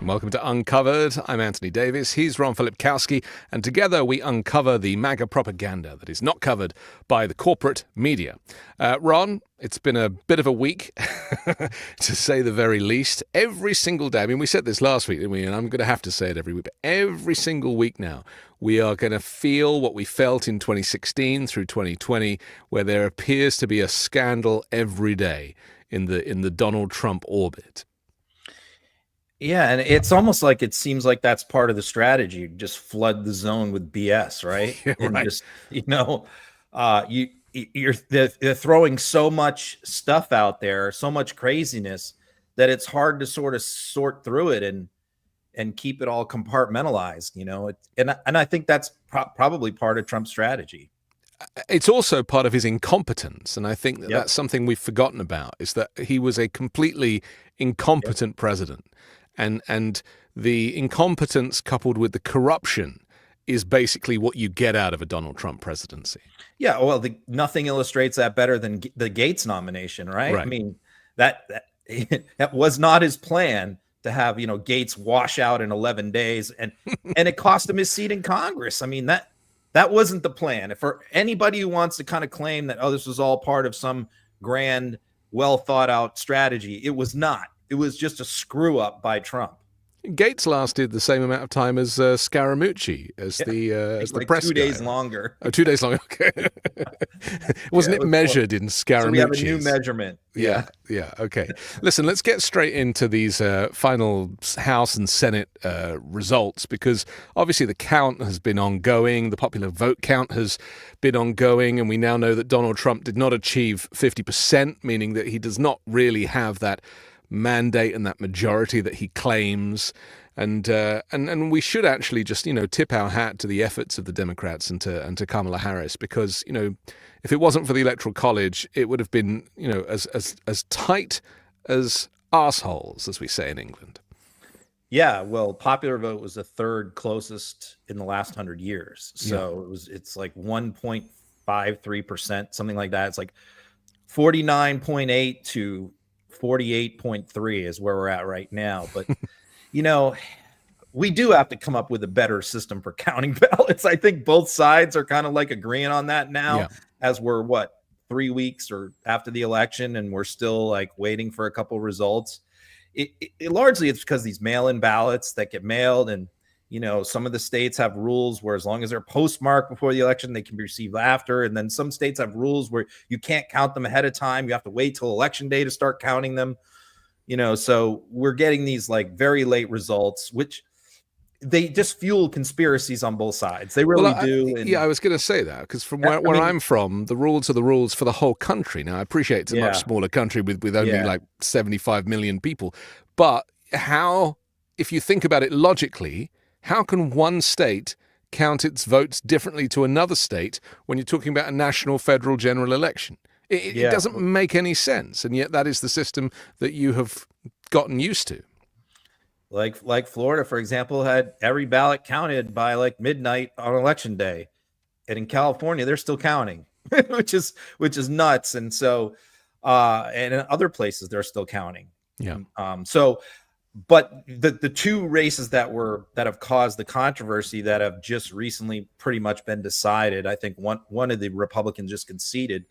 Welcome to Uncovered. I'm Anthony Davis. He's Ron Filipkowski. And together we uncover the MAGA propaganda that is not covered by the corporate media. Ron, it's been a bit of a week, to say the very least. Every single day, I mean, we said this last week, didn't we? And I'm going to have to say it every week. But every single week now, we are going to feel what we felt in 2016 through 2020, where there appears to be a scandal every day in the Donald Trump orbit. Yeah, and it's almost like it seems like that's part of the strategy. Just flood the zone with BS, right? Yeah, and right. just they're throwing so much stuff out there, so much craziness that it's hard to sort of sort through it and keep it all compartmentalized. And I think that's probably part of Trump's strategy. It's also part of his incompetence, and I think that that's something we've forgotten about, is that he was a completely incompetent president. And the incompetence coupled with the corruption is basically what you get out of a Donald Trump presidency. Yeah, well, nothing illustrates that better than the Gaetz nomination, right? I mean, that was not his plan to have, Gaetz wash out in 11 days, and it cost him his seat in Congress. I mean, that wasn't the plan. For anybody who wants to kind of claim that, this was all part of some grand, well thought out strategy, it was not. It was just a screw up by Trump. Gaetz lasted the same amount of time as Scaramucci, as the press 2 days guy. longer. Oh, 2 days longer. Okay. Wasn't it measured in Scaramucci? So we have a new measurement. Yeah. Okay. Listen, let's get straight into these final House and Senate results, because obviously the count has been ongoing. The popular vote count has been ongoing, and we now know that Donald Trump did not achieve 50%, meaning that he does not really have that mandate and that majority that he claims, and we should actually just tip our hat to the efforts of the Democrats and to Kamala Harris, because if it wasn't for the Electoral College, it would have been as tight as arseholes, as we say in England. Yeah, well, popular vote was the third closest in the last 100 years, so it's like 1.53%, something like that. It's like 49.8 to 48.3 is where we're at right now. But, we do have to come up with a better system for counting ballots. I think both sides are kind of like agreeing on that now, as we're 3 weeks or after the election, and we're still like waiting for a couple results. It largely it's because these mail-in ballots that get mailed, and some of the states have rules where as long as they're postmarked before the election, they can be received after. And then some states have rules where you can't count them ahead of time. You have to wait till election day to start counting them. So we're getting these like very late results, which they just fuel conspiracies on both sides. They really do. I was going to say that, because from where I'm from, the rules are the rules for the whole country. Now, I appreciate it's a much smaller country with only like 75 million people. But if you think about it logically, how can one state count its votes differently to another state when you're talking about a national federal general election? It doesn't make any sense. And yet that is the system that you have gotten used to. Like Florida, for example, had every ballot counted by like midnight on election day. And in California, they're still counting, which is nuts. And so and in other places, they're still counting. Yeah. But the two races that have caused the controversy that have just recently pretty much been decided, I think one of the Republicans just conceded,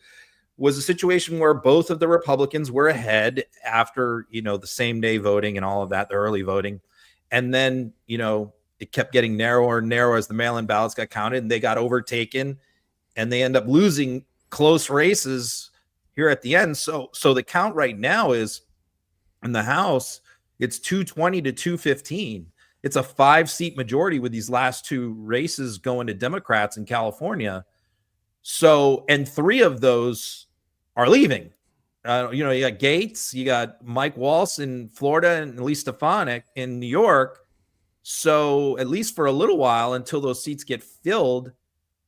was a situation where both of the Republicans were ahead after, the same day voting and all of that, the early voting. And then, it kept getting narrower and narrower as the mail-in ballots got counted, and they got overtaken, and they end up losing close races here at the end. So the count right now is in the House, it's 220 to 215. It's a 5-seat majority with these last two races going to Democrats in California. So, and 3 of those are leaving. You got Gaetz, you got Mike Waltz in Florida, and Elise Stefanik in New York. So at least for a little while, until those seats get filled,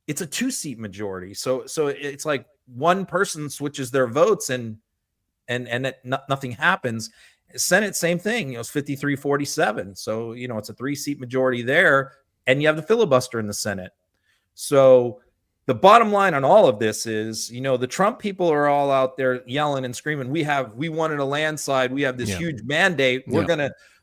it's a 2-seat majority. So it's like one person switches their votes and nothing happens. Senate, same thing. It's 53-47. So, it's a 3-seat majority there, and you have the filibuster in the Senate. So the bottom line on all of this is, the Trump people are all out there yelling and screaming, we won in a landslide. We have this huge mandate. We're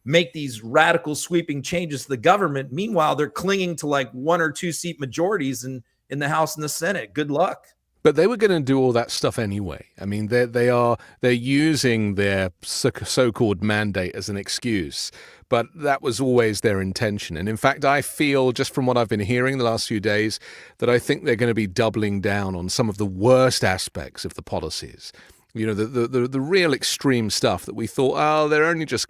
make these radical sweeping changes to the government. Meanwhile, they're clinging to like 1 or 2 seat majorities in the House and the Senate. Good luck. But they were going to do all that stuff anyway. I mean, they're using their so-called mandate as an excuse, but that was always their intention. And in fact, I feel, just from what I've been hearing the last few days, that I think they're going to be doubling down on some of the worst aspects of the policies. You know, the real extreme stuff that we thought, oh, they're only just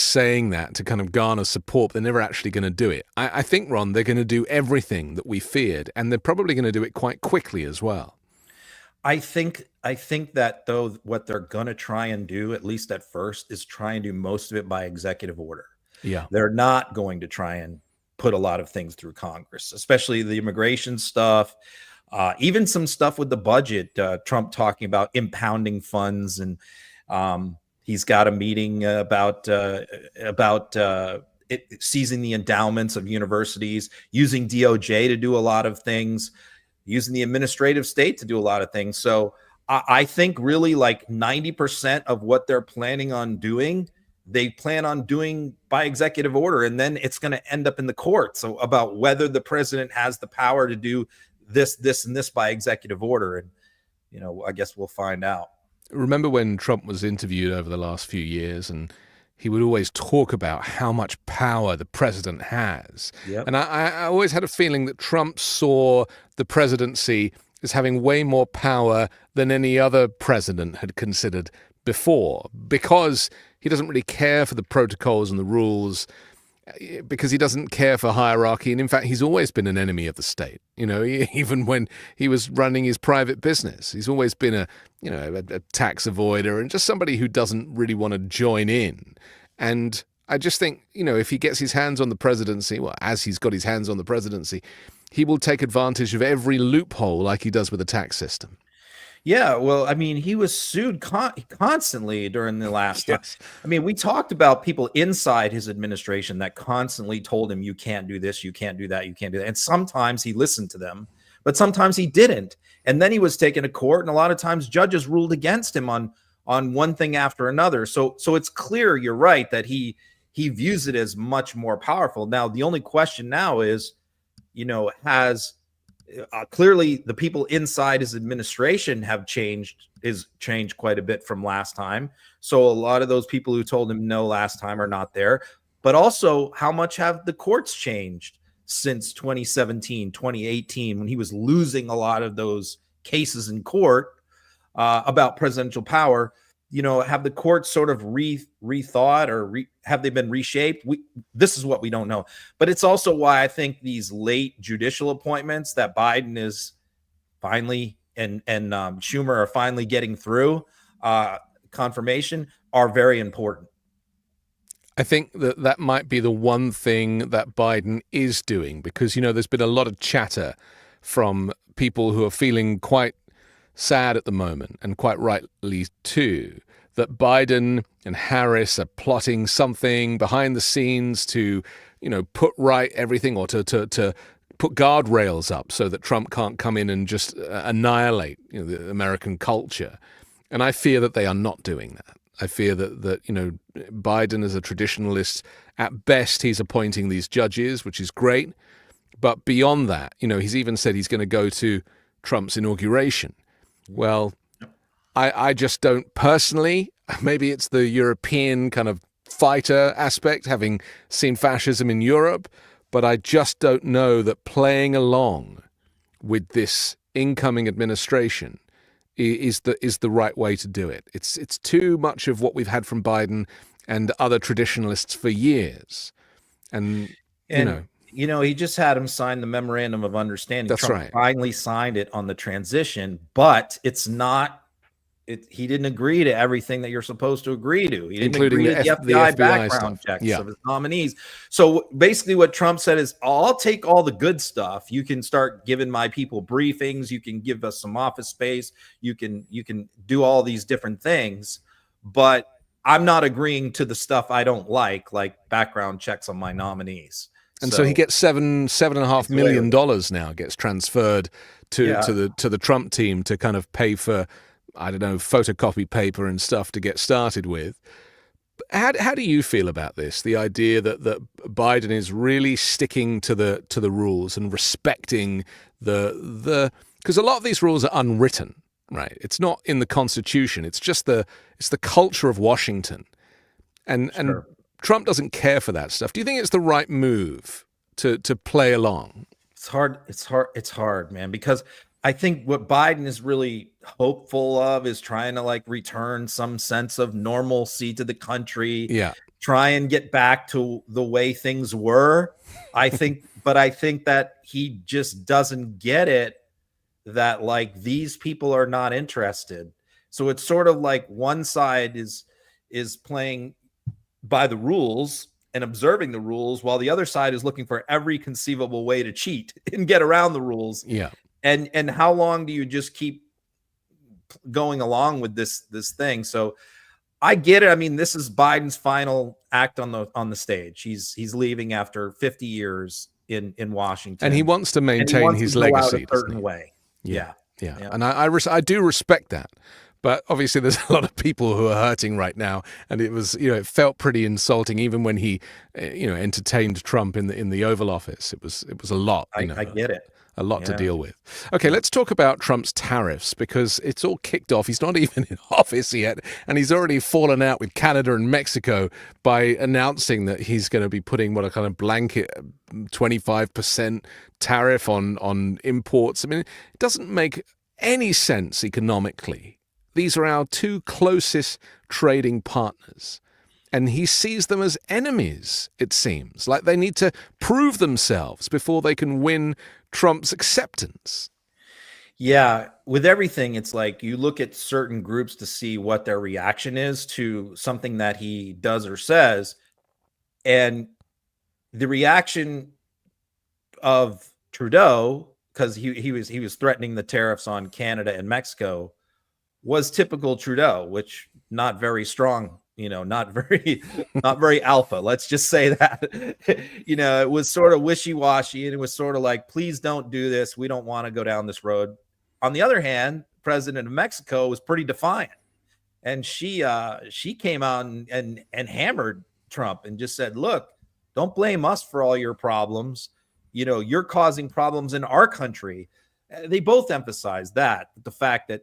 saying that to kind of garner support. They're never actually going to do it. I think, Ron, they're going to do everything that we feared, and they're probably going to do it quite quickly as well. I think that, though, what they're going to try and do, at least at first, is try and do most of it by executive order. Yeah. They're not going to try and put a lot of things through Congress, especially the immigration stuff, even some stuff with the budget. Trump talking about impounding funds, and he's got a meeting about seizing the endowments of universities, using DOJ to do a lot of things, using the administrative state to do a lot of things. So I think really like 90% of what they're planning on doing, they plan on doing by executive order, and then it's going to end up in the court. So about whether the president has the power to do this, and this by executive order. And, you know, I guess we'll find out. Remember when Trump was interviewed over the last few years, and he would always talk about how much power the president has. Yep. And I always had a feeling that Trump saw the presidency as having way more power than any other president had considered before, because he doesn't really care for the protocols and the rules, because he doesn't care for hierarchy. And in fact, he's always been an enemy of the state. You know, even when he was running his private business, he's always been a tax avoider and just somebody who doesn't really want to join in. And I just think, you know, if he gets his hands on the presidency, well, as he's got his hands on the presidency, he will take advantage of every loophole like he does with the tax system. Yeah, well, I mean, he was sued constantly during the last time. Yes. I mean, we talked about people inside his administration that constantly told him, you can't do this, you can't do that, you can't do that. And sometimes he listened to them, but sometimes he didn't. And then he was taken to court, and a lot of times judges ruled against him on one thing after another. So it's clear, you're right, that he views it as much more powerful. Now, the only question now is, you know, has clearly the people inside his administration have changed quite a bit from last time. So a lot of those people who told him no last time are not there. But also, how much have the courts changed since 2017, 2018, when he was losing a lot of those cases in court about presidential power? You know, have the courts sort of rethought, or have they been reshaped? This is what we don't know. But it's also why I think these late judicial appointments that Biden is finally and Schumer are finally getting through confirmation are very important. I think that might be the one thing that Biden is doing, because, you know, there's been a lot of chatter from people who are feeling quite sad at the moment, and quite rightly too, that Biden and Harris are plotting something behind the scenes to, you know, put right everything, or to put guardrails up so that Trump can't come in and just annihilate, you know, the American culture. And I fear that they are not doing that. I fear that you know, Biden is a traditionalist. At best, he's appointing these judges, which is great. But beyond that, you know, he's even said he's going to go to Trump's inauguration. Well, I just don't personally. Maybe it's the European kind of fighter aspect, having seen fascism in Europe, but I just don't know that playing along with this incoming administration is the right way to do it. It's too much of what we've had from Biden and other traditionalists for years, and you know, he just had him sign the memorandum of understanding. That's Trump right. Finally signed it on the transition, but it's not. He didn't agree to everything that you're supposed to agree to. He didn't Including agree to the FBI background checks of his nominees. So basically, what Trump said is, "I'll take all the good stuff. You can start giving my people briefings. You can give us some office space. You can do all these different things, but I'm not agreeing to the stuff I don't like background checks on my nominees." And so he gets $7.5 million now gets transferred to the Trump team to kind of pay for, I don't know, photocopy paper and stuff to get started with. How do you feel about this? The idea that Biden is really sticking to the rules and respecting the because a lot of these rules are unwritten, right? It's not in the Constitution. It's just the culture of Washington, and Trump doesn't care for that stuff. Do you think it's the right move to play along? It's hard. It's hard, man, because I think what Biden is really hopeful of is trying to like return some sense of normalcy to the country. Yeah. Try and get back to the way things were. I think that he just doesn't get it, that like these people are not interested. So it's sort of like one side is playing by the rules and observing the rules, while the other side is looking for every conceivable way to cheat and get around the rules. Yeah. And how long do you just keep going along with this thing? So I get it. I mean, this is Biden's final act on the stage. He's leaving after 50 years in Washington, and he wants to maintain his legacy a certain way. Yeah. And I do respect that. But obviously, there's a lot of people who are hurting right now, and it was, it felt pretty insulting, even when he, entertained Trump in the Oval Office. It was a lot. I get it. A lot to deal with. Okay, let's talk about Trump's tariffs, because it's all kicked off. He's not even in office yet, and he's already fallen out with Canada and Mexico by announcing that he's going to be putting a kind of blanket 25% tariff on imports. I mean, it doesn't make any sense economically. These are our two closest trading partners, and he sees them as enemies, it seems. Like they need to prove themselves before they can win Trump's acceptance. Yeah, with everything, it's like you look at certain groups to see what their reaction is to something that he does or says, and the reaction of Trudeau, because he was threatening the tariffs on Canada and Mexico, was typical Trudeau, which not very strong, not very alpha. Let's just say that. It was sort of wishy-washy, and it was sort of like, please don't do this. We don't want to go down this road. On the other hand, President of Mexico was pretty defiant, and she came out and hammered Trump and just said, look, don't blame us for all your problems. You're causing problems in our country. They both emphasized that, the fact that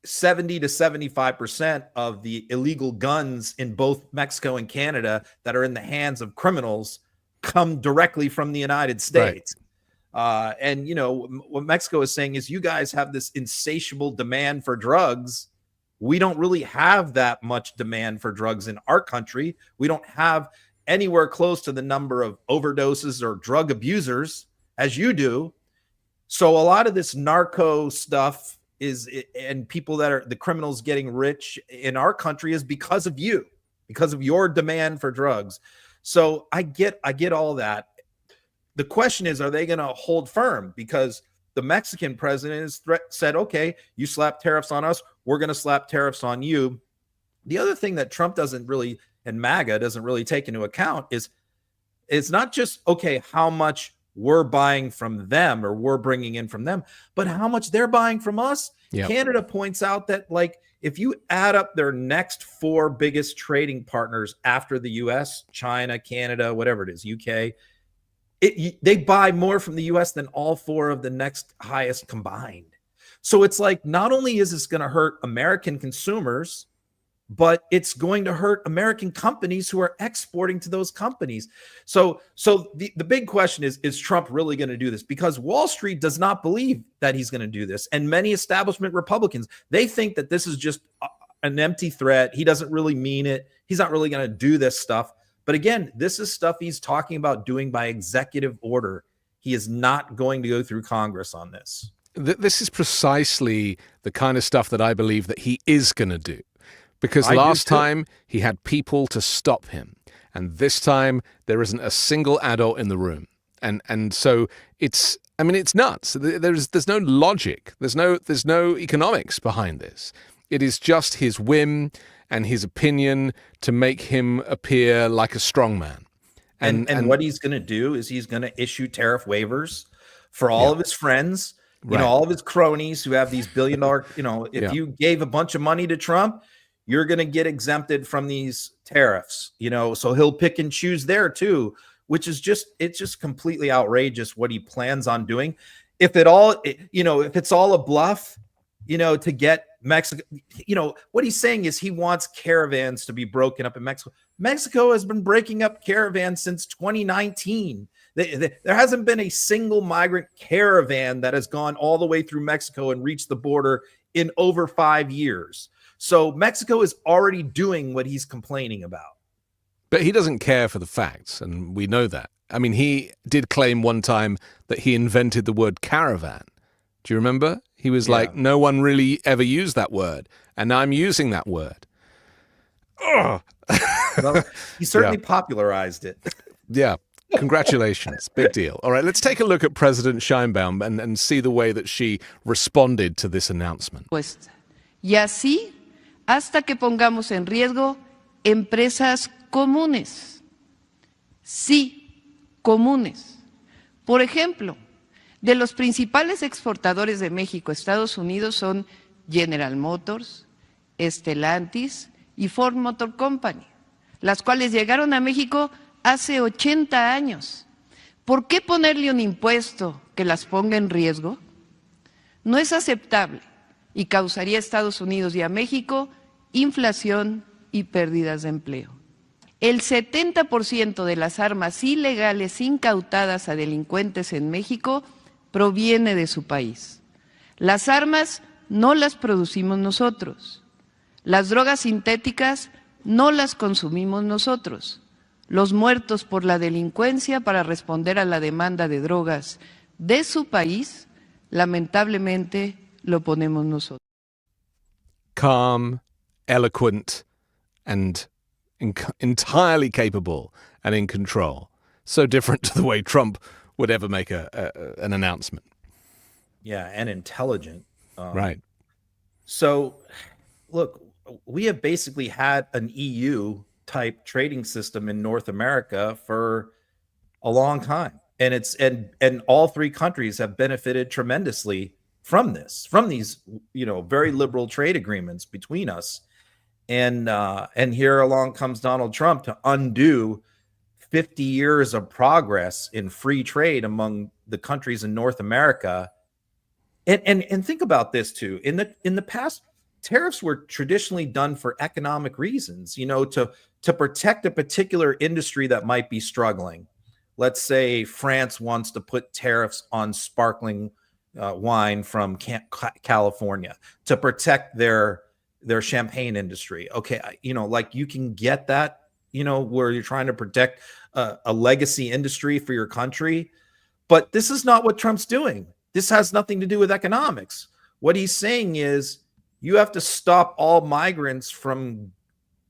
70 to 75% of the illegal guns in both Mexico and Canada that are in the hands of criminals come directly from the United States. Right. And what Mexico is saying is, you guys have this insatiable demand for drugs. We don't really have that much demand for drugs in our country. We don't have anywhere close to the number of overdoses or drug abusers as you do. So a lot of this narco stuff and people that are the criminals getting rich in our country is because of you, because of your demand for drugs. So I get all that. The question is, are they going to hold firm? Because the Mexican president has said, okay, you slap tariffs on us, we're going to slap tariffs on you. The other thing that Trump doesn't really, and MAGA doesn't really take into account, is it's not just, okay, how much we're buying from them or we're bringing in from them, but how much they're buying from us. Yep. Canada points out that, like, if you add up their next four biggest trading partners after the US, China, Canada, whatever it is, UK, they buy more from the US than all four of the next highest combined. So it's like, not only is this going to hurt American consumers, but it's going to hurt American companies who are exporting to those companies. So the big question is Trump really going to do this? Because Wall Street does not believe that he's going to do this. And many establishment Republicans, they think that this is just an empty threat. He doesn't really mean it. He's not really going to do this stuff. But again, this is stuff he's talking about doing by executive order. He is not going to go through Congress on this. This is precisely the kind of stuff that I believe that he is going to do. Because last time he had people to stop him, and this time there isn't a single adult in the room, and so it's nuts. There's no logic. There's no economics behind this. It is just his whim and his opinion to make him appear like a strongman. And what he's going to do is he's going to issue tariff waivers for all of his friends, all of his cronies who have these $1 billion. If you gave a bunch of money to Trump, you're going to get exempted from these tariffs, so he'll pick and choose there too, which is it's just completely outrageous what he plans on doing. If it's all a bluff, to get Mexico, what he's saying is he wants caravans to be broken up in Mexico. Mexico has been breaking up caravans since 2019. There hasn't been a single migrant caravan that has gone all the way through Mexico and reached the border in over 5 years. So Mexico is already doing what he's complaining about. But he doesn't care for the facts, and we know that. I mean, he did claim one time that he invented the word caravan. Do you remember? He was like, no one really ever used that word, and now I'm using that word. Well, he certainly popularized it. Yeah. Congratulations. Big deal. All right, let's take a look at President Sheinbaum and see the way that she responded to this announcement. Y así hasta que pongamos en riesgo empresas comunes. Sí, comunes. Por ejemplo, de los principales exportadores de México a Estados Unidos son General Motors, Stellantis y Ford Motor Company, las cuales llegaron a México hace 80 años. ¿Por qué ponerle un impuesto que las ponga en riesgo? No es aceptable y causaría a Estados Unidos y a México inflación y pérdidas de empleo. El 70% de las armas ilegales incautadas a delincuentes en México proviene de su país. Las armas no las producimos nosotros. Las drogas sintéticas no las consumimos nosotros. Los muertos por la delincuencia para responder a la demanda de drogas de su país, lamentablemente, lo ponemos nosotros. Calm, eloquent, and entirely capable and in control. So different to the way Trump would ever make an announcement. Yeah, and intelligent. Right. So, look, we have basically had an EU type trading system in North America for a long time, and all three countries have benefited tremendously from these very liberal trade agreements between us, and here along comes Donald Trump to undo 50 years of progress in free trade among the countries in North America. And think about this too. In the past, tariffs were traditionally done for economic reasons, to protect a particular industry that might be struggling. Let's say France wants to put tariffs on sparkling wine from California to protect their champagne industry. Okay, like you can get that, where you're trying to protect a legacy industry for your country. But this is not what Trump's doing. This has nothing to do with economics. What he's saying is you have to stop all migrants from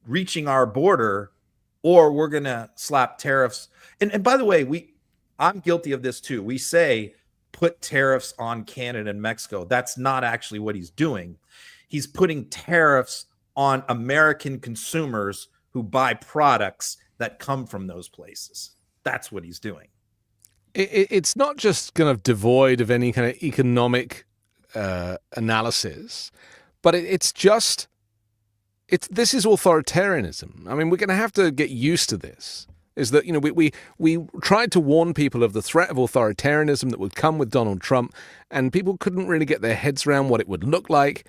reaching our border, or we're going to slap tariffs. And by the way, I'm guilty of this too. We say put tariffs on Canada and Mexico. That's not actually what he's doing. He's putting tariffs on American consumers who buy products that come from those places. That's what he's doing. It's not just kind of devoid of any kind of economic analysis, but this is authoritarianism. I mean, we're going to have to get used to this. Is that, we tried to warn people of the threat of authoritarianism that would come with Donald Trump, and people couldn't really get their heads around what it would look like.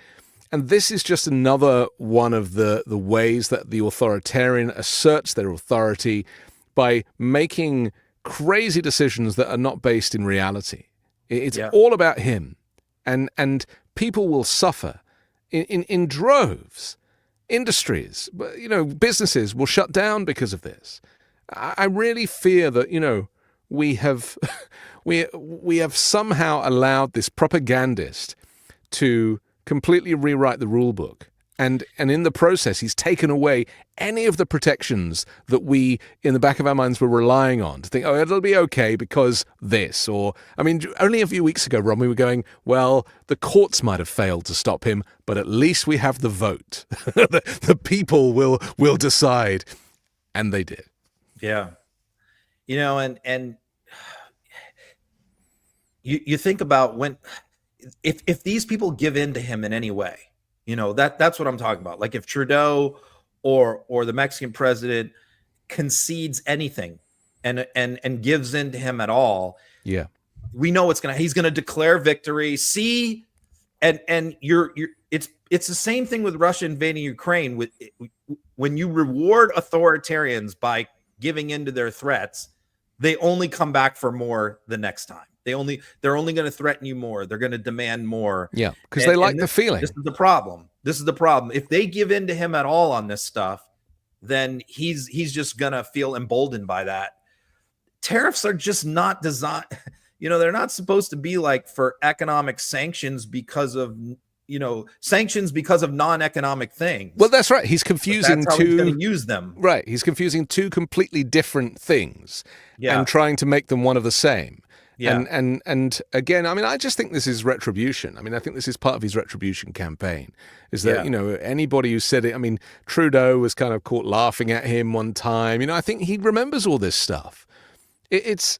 And this is just another one of the ways that the authoritarian asserts their authority by making crazy decisions that are not based in reality. It's all about him. And people will suffer in droves. Industries, businesses will shut down because of this. I really fear that, we have somehow allowed this propagandist to completely rewrite the rule book. And in the process, he's taken away any of the protections that we, in the back of our minds, were relying on to think, oh, it'll be okay because this. Or, I mean, only a few weeks ago, Ron, we were going, well, the courts might have failed to stop him, but at least we have the vote. The people will decide. And they did. Yeah. And you think about if these people give in to him in any way, You know, that's what I'm talking about. Like if Trudeau or the Mexican president concedes anything and gives in to him at all, yeah, we know he's gonna declare victory. See, and it's the same thing with Russia invading Ukraine. When you reward authoritarians by giving in to their threats, they only come back for more the next time. They're only going to threaten you more. They're going to demand more. Yeah, because they like the feeling. This is the problem. This is the problem. If they give in to him at all on this stuff, then he's just going to feel emboldened by that. Tariffs are just not designed. You know, they're not supposed to be like for economic sanctions because of non-economic things. Well, that's right. He's confusing that's how he's going to use them. Right. He's confusing two completely different things and trying to make them one of the same. Yeah. And again, I mean, I just think this is retribution. I mean, I think this is part of his retribution campaign, is that, you know, anybody who said it, I mean, Trudeau was kind of caught laughing at him one time. You know, I think he remembers all this stuff. It's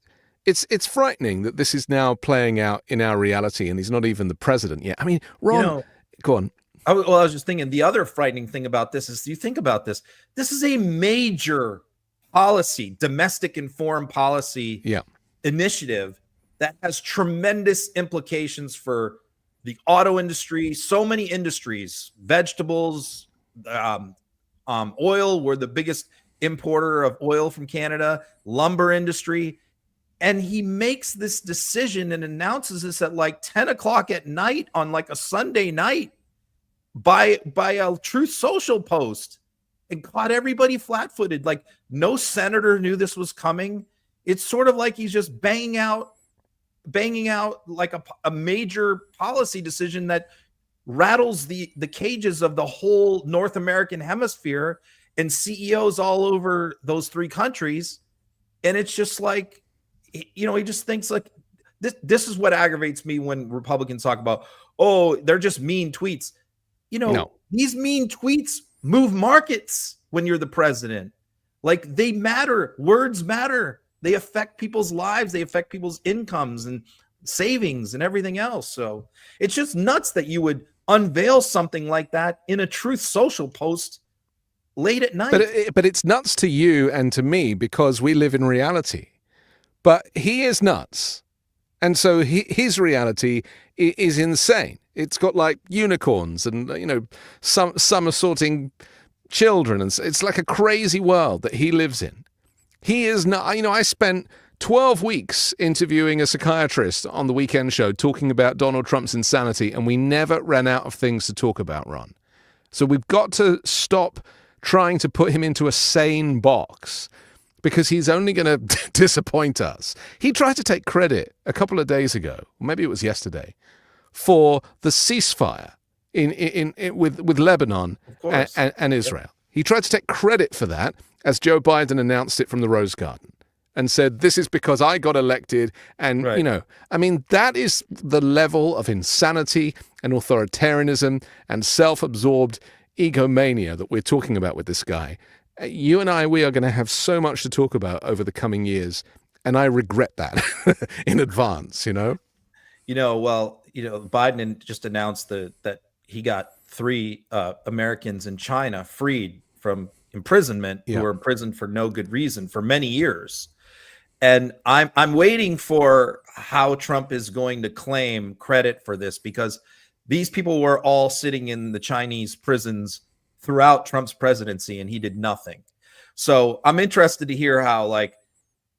frightening that this is now playing out in our reality and he's not even the president yet. I mean, Ron, go on. I was just thinking the other frightening thing about this is, you think about this. This is a major policy, domestic and foreign policy initiative that has tremendous implications for the auto industry, so many industries, vegetables, oil. We're the biggest importer of oil from Canada, lumber industry. And he makes this decision and announces this at like 10 o'clock at night on like a Sunday night by a Truth Social post, and caught everybody flat-footed. Like no senator knew this was coming. It's sort of like he's just banging out like a major policy decision that rattles the cages of the whole North American hemisphere and CEOs all over those three countries. And it's just like, you know, he just thinks like this is what aggravates me when Republicans talk about, oh, they're just mean tweets. You know, these mean tweets move markets when you're the president. Like they matter. Words matter. They affect people's lives. They affect people's incomes and savings and everything else. So it's just nuts that you would unveil something like that in a Truth Social post late at night. But it's nuts to you and to me because we live in reality. But he is nuts. And so his reality is insane. It's got like unicorns and, you know, some assorting children. And it's like a crazy world that he lives in. He is not, you know, I spent 12 weeks interviewing a psychiatrist on the Weekend Show talking about Donald Trump's insanity, and we never ran out of things to talk about, Ron. So we've got to stop trying to put him into a sane box because he's only going to disappoint us. He tried to take credit a couple of days ago, maybe it was yesterday, for the ceasefire with Lebanon and Israel. He tried to take credit for that as Joe Biden announced it from the Rose Garden and said, this is because I got elected. And, you know, I mean, that is the level of insanity and authoritarianism and self-absorbed egomania that we're talking about with this guy. You and I, we are going to have so much to talk about over the coming years. And I regret that in advance, you know? Biden just announced that he got 3 Americans in China freed from imprisonment who were imprisoned for no good reason for many years. And I'm waiting for how Trump is going to claim credit for this, because these people were all sitting in the Chinese prisons throughout Trump's presidency and he did nothing. So I'm interested to hear how like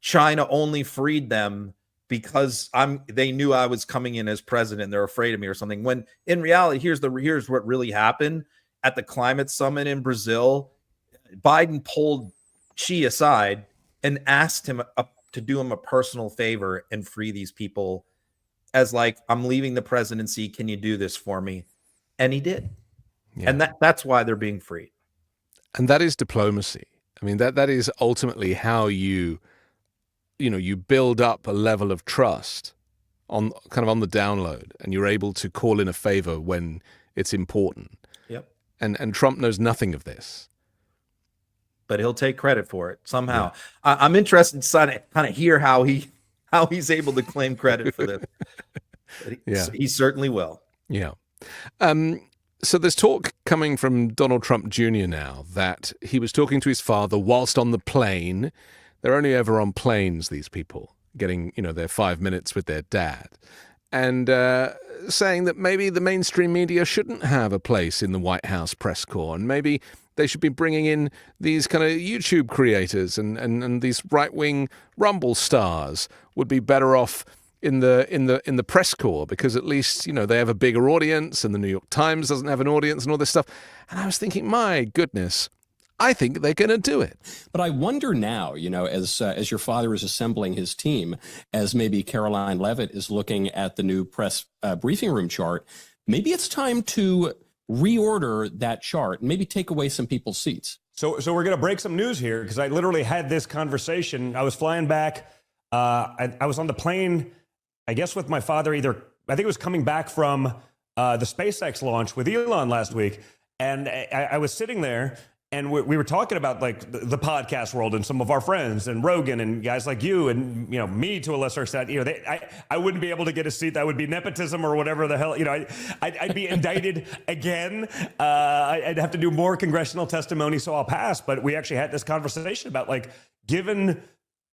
China only freed them because they knew I was coming in as president. They're afraid of me or something. When in reality, here's what really happened at the climate summit in Brazil. Biden pulled Xi aside and asked him to do him a personal favor and free these people, as like, I'm leaving the presidency. Can you do this for me? And he did. Yeah. And that's why they're being freed. And that is diplomacy. I mean, that is ultimately how you build up a level of trust on the download, and you're able to call in a favor when it's important. Yep. And Trump knows nothing of this. But he'll take credit for it somehow. Yeah. I'm interested to kind of hear how he's able to claim credit for this. He certainly will. Yeah. So there's talk coming from Donald Trump Jr. now that he was talking to his father whilst on the plane. They're only ever on planes, these people, getting, their 5 minutes with their dad. And saying that maybe the mainstream media shouldn't have a place in the White House press corps, and maybe they should be bringing in these kind of YouTube creators and these right-wing Rumble stars would be better off in the press corps, because at least they have a bigger audience, and the New York Times doesn't have an audience and all this stuff. And I was thinking, my goodness, I think they're going to do it. But I wonder now, as your father is assembling his team, as maybe Caroline Leavitt is looking at the new press briefing room chart, maybe it's time to reorder that chart and maybe take away some people's seats. So we're going to break some news here, because I literally had this conversation. I was flying back. I was on the plane, I guess, with my father. I think it was coming back from the SpaceX launch with Elon last week. And I was sitting there, and we were talking about like the podcast world and some of our friends and Rogan and guys like you and me to a lesser extent. I wouldn't be able to get a seat. That would be nepotism or whatever the hell. I'd be indicted again. I'd have to do more congressional testimony, so I'll pass. But we actually had this conversation about, like, given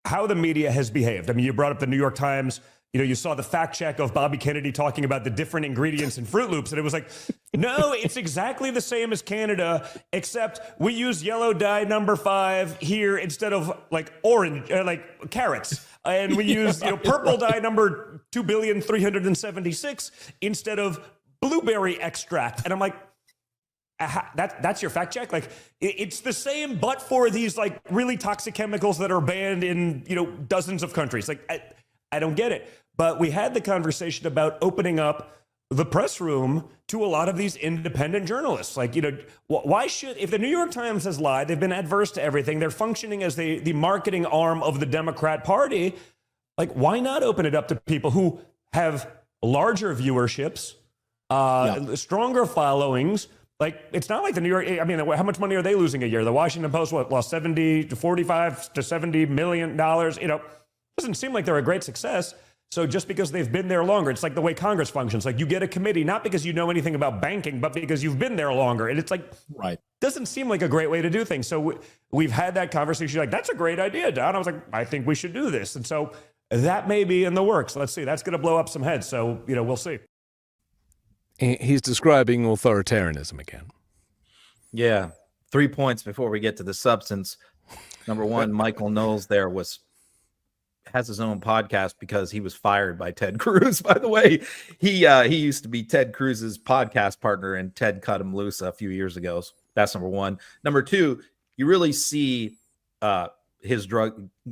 how the media has behaved. I mean, you brought up the New York Times. You saw the fact check of Bobby Kennedy talking about the different ingredients in Fruit Loops. And it was like, no, it's exactly the same as Canada, except we use yellow dye number 5 here instead of like orange, like carrots. And we use purple dye number 2,376 instead of blueberry extract. And I'm like, that's your fact check? Like, it's the same, but for these like really toxic chemicals that are banned in, dozens of countries. Like, I don't get it. But we had the conversation about opening up the press room to a lot of these independent journalists. Like, why should, if the New York Times has lied, they've been adverse to everything, they're functioning as the marketing arm of the Democrat Party, like, why not open it up to people who have larger viewerships, stronger followings? Like, it's not like the New York, I mean, how much money are they losing a year? The Washington Post, lost $45 to $70 million. Doesn't seem like they're a great success. So just because they've been there longer, it's like the way Congress functions. Like, you get a committee, not because you know anything about banking, but because you've been there longer. And it's like, right, doesn't seem like a great way to do things. So we've had that conversation. Like, that's a great idea, Don. I was like, I think we should do this. And so that may be in the works. Let's see. That's going to blow up some heads. So, we'll see. He's describing authoritarianism again. Yeah. 3 points before we get to the substance. Number one, Michael Knowles there has his own podcast because he was fired by Ted Cruz. By the way, he used to be Ted Cruz's podcast partner, and Ted cut him loose a few years ago. So that's number one. Number two, you really see his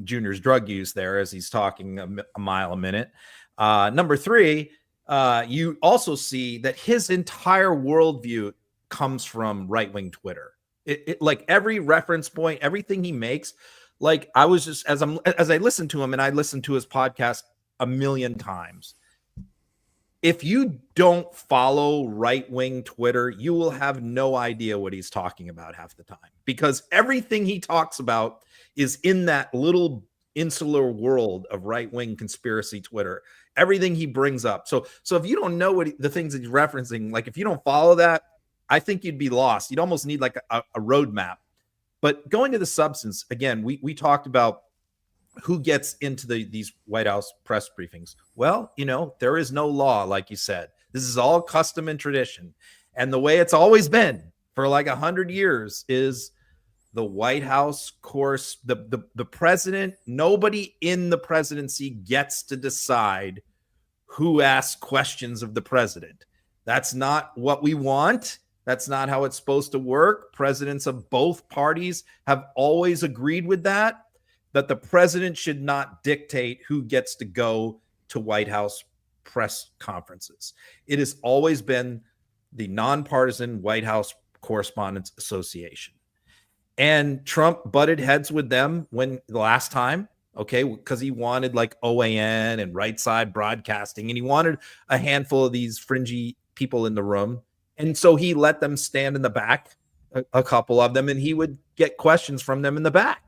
Junior's drug use there as he's talking a mile a minute. Number three, you also see that his entire worldview comes from right-wing Twitter. It like every reference point, everything he makes. Like, I was just, as I listened to him, and I listened to his podcast a million times. If you don't follow right-wing Twitter, you will have no idea what he's talking about half the time, because everything he talks about is in that little insular world of right-wing conspiracy Twitter. Everything he brings up. So if you don't know the things that he's referencing, like, if you don't follow that, I think you'd be lost. You'd almost need like a roadmap. But going to the substance, again, we talked about who gets into these White House press briefings. Well, there is no law, like you said. This is all custom and tradition. And the way it's always been for like 100 years is the White House course, the president, nobody in the presidency gets to decide who asks questions of the president. That's not what we want. That's not how it's supposed to work. Presidents of both parties have always agreed with that the president should not dictate who gets to go to White House press conferences. It has always been the nonpartisan White House Correspondents Association. And Trump butted heads with them when the last time, okay, because he wanted like OAN and Right Side Broadcasting, and he wanted a handful of these fringy people in the room. And so he let them stand in the back, a couple of them, and he would get questions from them in the back.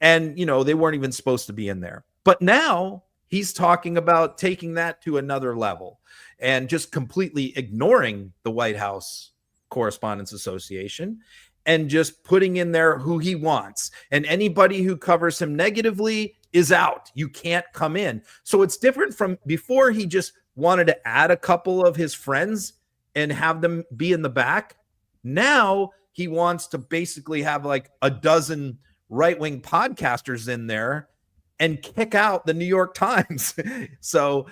And, they weren't even supposed to be in there. But now He's talking about taking that to another level and just completely ignoring the White House Correspondents Association and just putting in there who he wants. And anybody who covers him negatively is out. You can't come in. So it's different from before. He just wanted to add a couple of his friends and have them be in the back. Now he wants to basically have like a dozen right-wing podcasters in there and kick out the New York Times. So,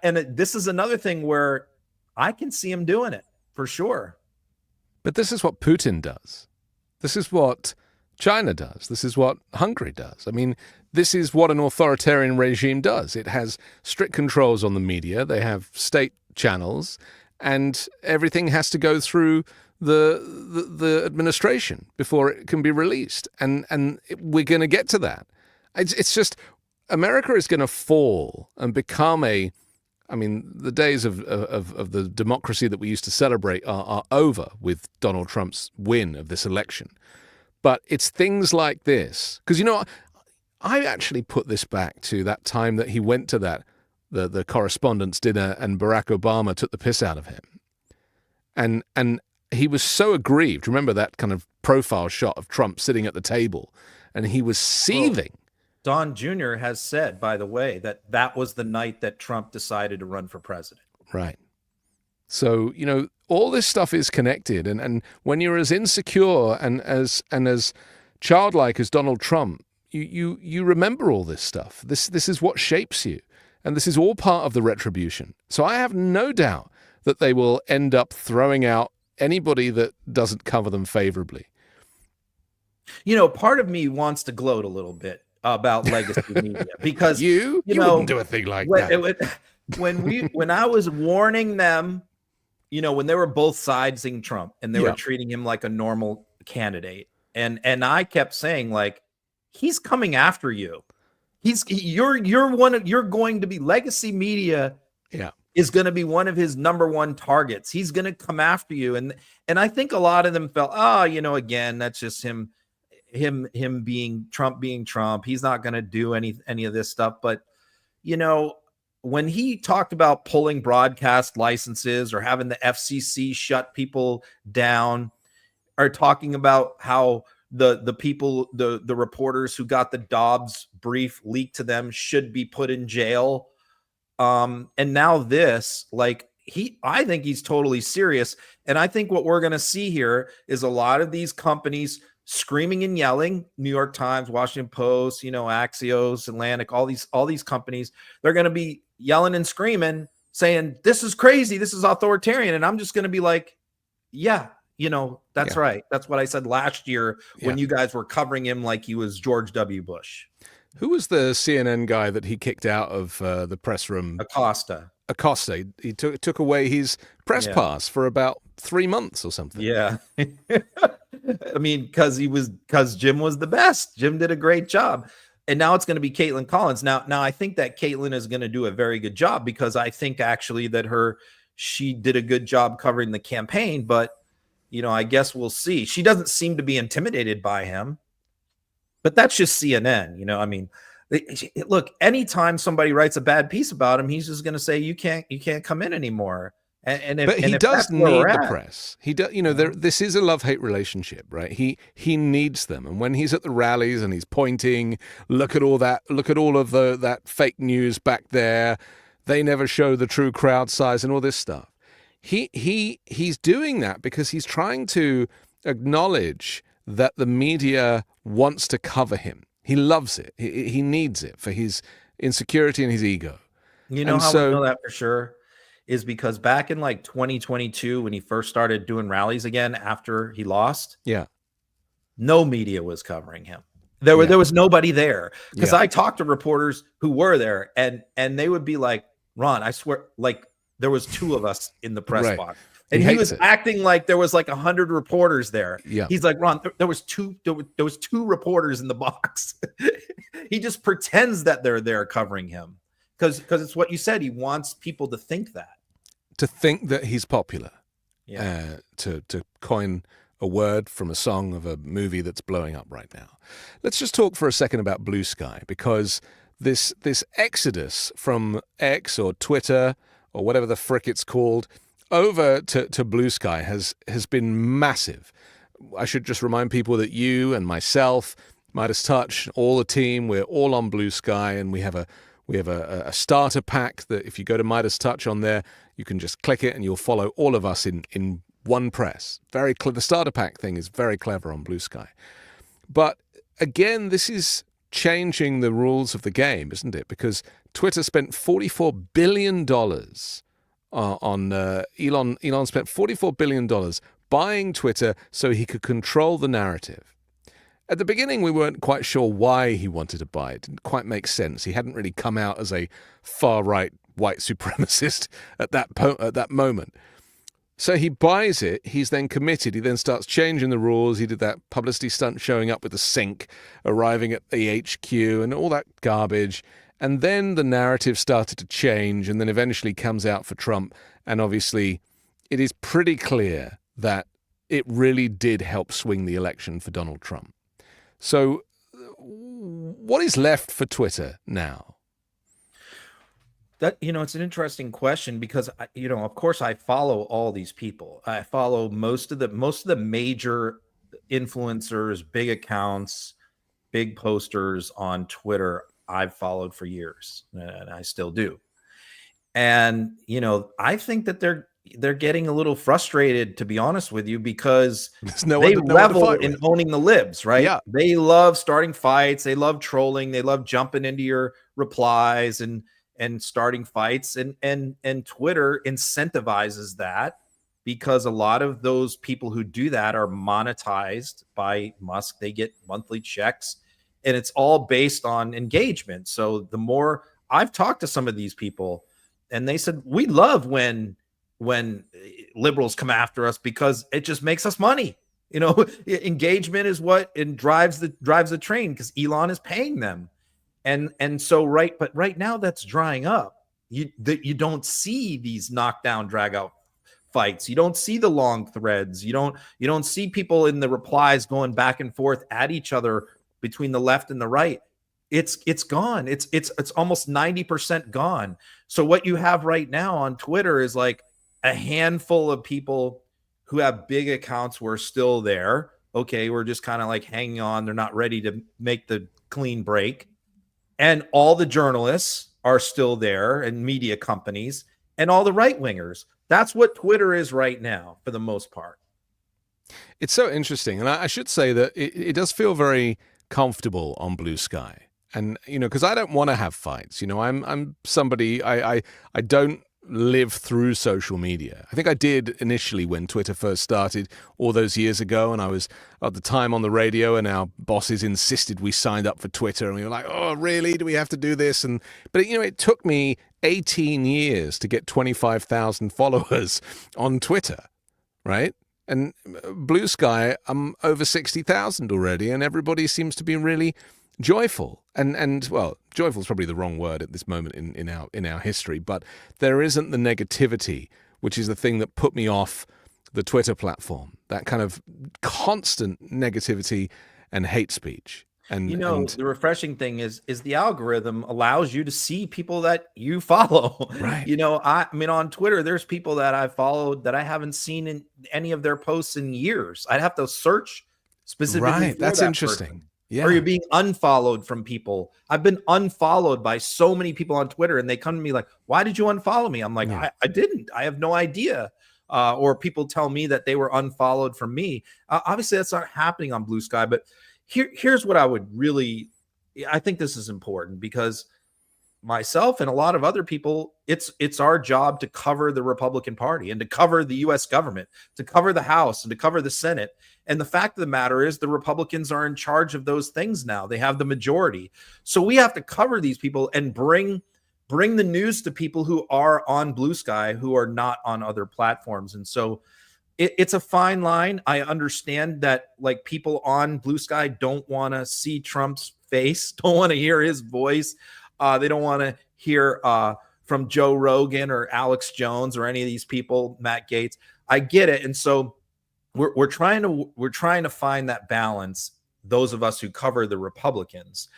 this is another thing where I can see him doing it for sure. But this is what Putin does. This is what China does. This is what Hungary does. I mean, this is what an authoritarian regime does. It has strict controls on the media. They have state channels, and everything has to go through the administration before it can be released. And we're going to get to that. It's just America is going to fall and become the days of the democracy that we used to celebrate are over with Donald Trump's win of this election. But it's things like this. Because, I actually put this back to that time that he went to the correspondence dinner and Barack Obama took the piss out of him. And he was so aggrieved. Remember that kind of profile shot of Trump sitting at the table, and he was seething. Don Jr. has said, by the way, that was the night that Trump decided to run for president. Right. So, all this stuff is connected. And when you're as insecure and as childlike as Donald Trump, you remember all this stuff. This is what shapes you. And this is all part of the retribution. So I have no doubt that they will end up throwing out anybody that doesn't cover them favorably. Part of me wants to gloat a little bit about legacy media because you wouldn't do a thing like that. When I was warning them, when they were both siding Trump and they were treating him like a normal candidate, and I kept saying, like, he's coming after you. You're going to be legacy media. Yeah. Is going to be one of his number one targets. He's going to come after you. And I think a lot of them felt, again, that's just him being Trump. He's not going to do any of this stuff. But, when he talked about pulling broadcast licenses or having the FCC shut people down, or talking about how the people, the reporters who got the Dobbs brief leaked to them should be put in jail. And now this, I think he's totally serious. And I think what we're going to see here is a lot of these companies screaming and yelling. New York Times, Washington Post, Axios, Atlantic, all these companies, they're going to be yelling and screaming, saying, this is crazy. This is authoritarian. And I'm just going to be like, yeah, that's right. That's what I said last year when you guys were covering him like he was George W. Bush. Who was the CNN guy that he kicked out of the press room? Acosta. He took away his press pass for about 3 months or something. Yeah. I mean, because Jim was the best. Jim did a great job. And now it's going to be Caitlin Collins. Now I think that Caitlin is going to do a very good job, because I think actually that she did a good job covering the campaign, but I guess we'll see. She doesn't seem to be intimidated by him. But that's just CNN, I mean, look, anytime somebody writes a bad piece about him, he's just going to say, you can't come in anymore. But he does need the press. He does, this is a love-hate relationship, right? He needs them. And when he's at the rallies and he's pointing, look at all of that fake news back there. They never show the true crowd size and all this stuff. He's doing that because he's trying to acknowledge that the media wants to cover him. He loves it. He needs it for his insecurity and his ego. We know that for sure is because back in 2022, when he first started doing rallies again after he lost, no media was covering him. There was nobody there, because I talked to reporters who were there, and they would be like, Ron, I swear, there was 2 of us in the press box. And he was acting like there was 100 reporters there. Yeah. He's like, Ron, there was two reporters in the box. He just pretends that they're there covering him because it's what you said. He wants people to think that he's popular. Yeah. To coin a word from a song of a movie that's blowing up right now. Let's just talk for a second about Blue Sky, because this exodus from X or Twitter or whatever the frick it's called over to Blue Sky has been massive. I should just remind people that you and myself, Midas Touch, all the team, we're all on Blue Sky, and we have a starter pack that if you go to Midas Touch on there, you can just click it and you'll follow all of us in one press. Very clever. The starter pack thing is very clever on Blue Sky. But again, this is changing the rules of the game, isn't it? Because Twitter spent $44 billion on Elon spent $44 billion buying Twitter so he could control the narrative. At the beginning, we weren't quite sure why he wanted to buy it. It didn't quite make sense. He hadn't really come out as a far-right white supremacist at that moment. So he buys it. He's then committed. He then starts changing the rules. He did that publicity stunt showing up with the sink, arriving at the HQ and all that garbage. And then the narrative started to change and then eventually comes out for Trump. And obviously, it is pretty clear that it really did help swing the election for Donald Trump. So what is left for Twitter now? That, it's an interesting question because, of course, I follow all these people. I follow most of the major influencers, big accounts, big posters on Twitter. I've followed for years, and I still do. And I think that they're getting a little frustrated, to be honest with you, because they revel in owning the libs, right? Yeah. They love starting fights. They love trolling. They love jumping into your replies and starting fights, and Twitter incentivizes that because a lot of those people who do that are monetized by Musk. They get monthly checks, and it's all based on engagement. So the more I've talked to some of these people, and they said, we love when liberals come after us because it just makes us money. Engagement is what drives the train because Elon is paying them. And so but right now that's drying up. You don't see these knockdown, drag out fights. You don't see the long threads. You don't see people in the replies going back and forth at each other between the left and the right. It's gone. It's almost 90% gone. So what you have right now on Twitter is like a handful of people who have big accounts who are still there. Okay, we're just kind of like hanging on. They're not ready to make the clean break. And all the journalists are still there, and media companies, and all the right-wingers. That's what Twitter is right now, for the most part. It's so interesting. And I should say that it does feel very comfortable on Blue Sky. And, because I don't want to have fights. I'm somebody, I don't live through social media. I think I did initially when Twitter first started all those years ago, and I was at the time on the radio, and our bosses insisted we signed up for Twitter, and we were like, oh, really? Do we have to do this? But it took me 18 years to get 25,000 followers on Twitter, right? And Blue Sky, I'm over 60,000 already, and everybody seems to be really joyful. And well, joyful is probably the wrong word at this moment in our history, but there isn't the negativity, which is the thing that put me off the Twitter platform, that kind of constant negativity and hate speech. And the refreshing thing is the algorithm allows you to see people that you follow. Right. I mean, on Twitter, there's people that I followed that I haven't seen in any of their posts in years. I'd have to search specifically. Right. That's that interesting. person. Yeah. Or you're being unfollowed from people. I've been unfollowed by so many people on Twitter, and they come to me like, why did you unfollow me? I'm like, I didn't. I have no idea. Or people tell me that they were unfollowed from me. Obviously, that's not happening on Blue Sky. But here's what I think this is important, because myself and a lot of other people, it's our job to cover the Republican Party and to cover the U.S. government, to cover the House and to cover the Senate. And the fact of the matter is the Republicans are in charge of those things now. They have the majority. So we have to cover these people and bring the news to people who are on Blue Sky, who are not on other platforms. And so it's a fine line. I understand that, like, people on Blue Sky don't want to see Trump's face, don't want to hear his voice. They don't want to hear from Joe Rogan or Alex Jones or any of these people, Matt Gaetz. I get it. And so we're trying to find that balance, those of us who cover the Republicans,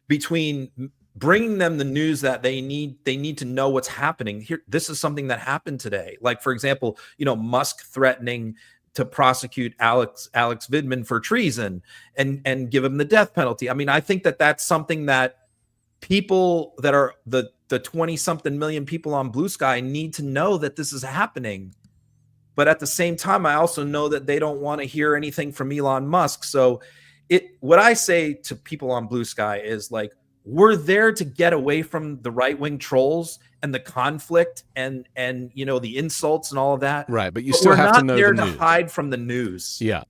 between bringing them the news that they need to know what's happening here. This is something that happened today. Like, for example, Musk threatening to prosecute Alex Vidman for treason and give him the death penalty. I mean, I think that that's something that people that are the 20 something million people on Blue Sky need to know, that this is happening. But at the same time, I also know that they don't want to hear anything from Elon Musk. So what I say to people on Blue Sky is like, we're there to get away from the right-wing trolls and the conflict and the insults and all of that. Right, but you still have to know the news. We're not there to hide from the news. Yeah.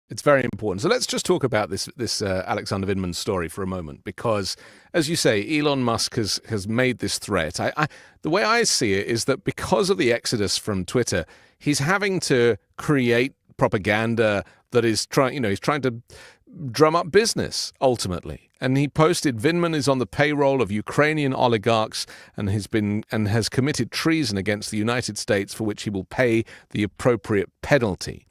It's very important. So let's just talk about this Alexander Vindman story for a moment, because, as you say, Elon Musk has made this threat. The way I see it is that because of the exodus from Twitter, he's having to create propaganda that is he's trying to drum up business ultimately. And he posted, Vindman is on the payroll of Ukrainian oligarchs and has committed treason against the United States, for which he will pay the appropriate penalty.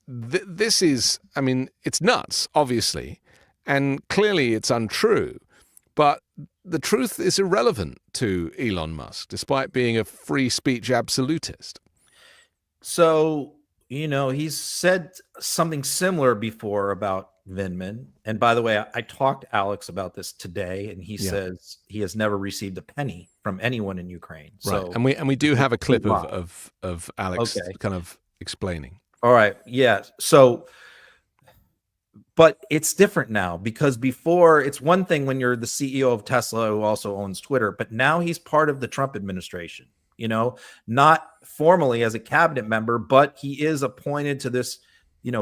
This is, it's nuts, obviously, and clearly it's untrue, but the truth is irrelevant to Elon Musk, despite being a free speech absolutist. So, he's said something similar before about Vindman. And by the way, I talked to Alex about this today, and he says he has never received a penny from anyone in Ukraine. So, right. And we do have a clip of Alex kind of explaining. All right. Yeah. So, but it's different now, because before, it's one thing when you're the CEO of Tesla, who also owns Twitter, but now he's part of the Trump administration, not formally as a cabinet member, but he is appointed to this,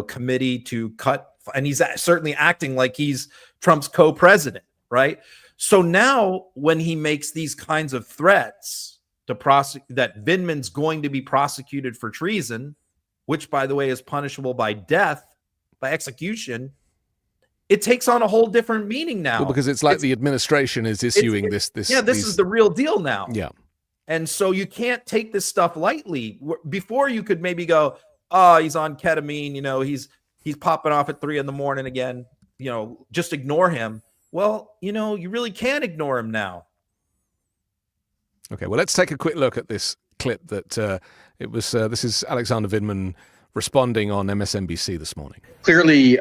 committee to cut, and he's certainly acting like he's Trump's co-president, right? So now when he makes these kinds of threats to prosecute, that Vindman's going to be prosecuted for treason, which, by the way, is punishable by death, by execution, it takes on a whole different meaning now. Well, because it's like the administration is issuing this. Yeah, this is the real deal now. Yeah. And so you can't take this stuff lightly. Before, you could maybe go, oh, he's on ketamine, he's popping off at 3 a.m. again, just ignore him. Well, you really can't ignore him now. Okay, well, let's take a quick look at this clip that this is Alexander Vindman responding on MSNBC this morning. Clearly,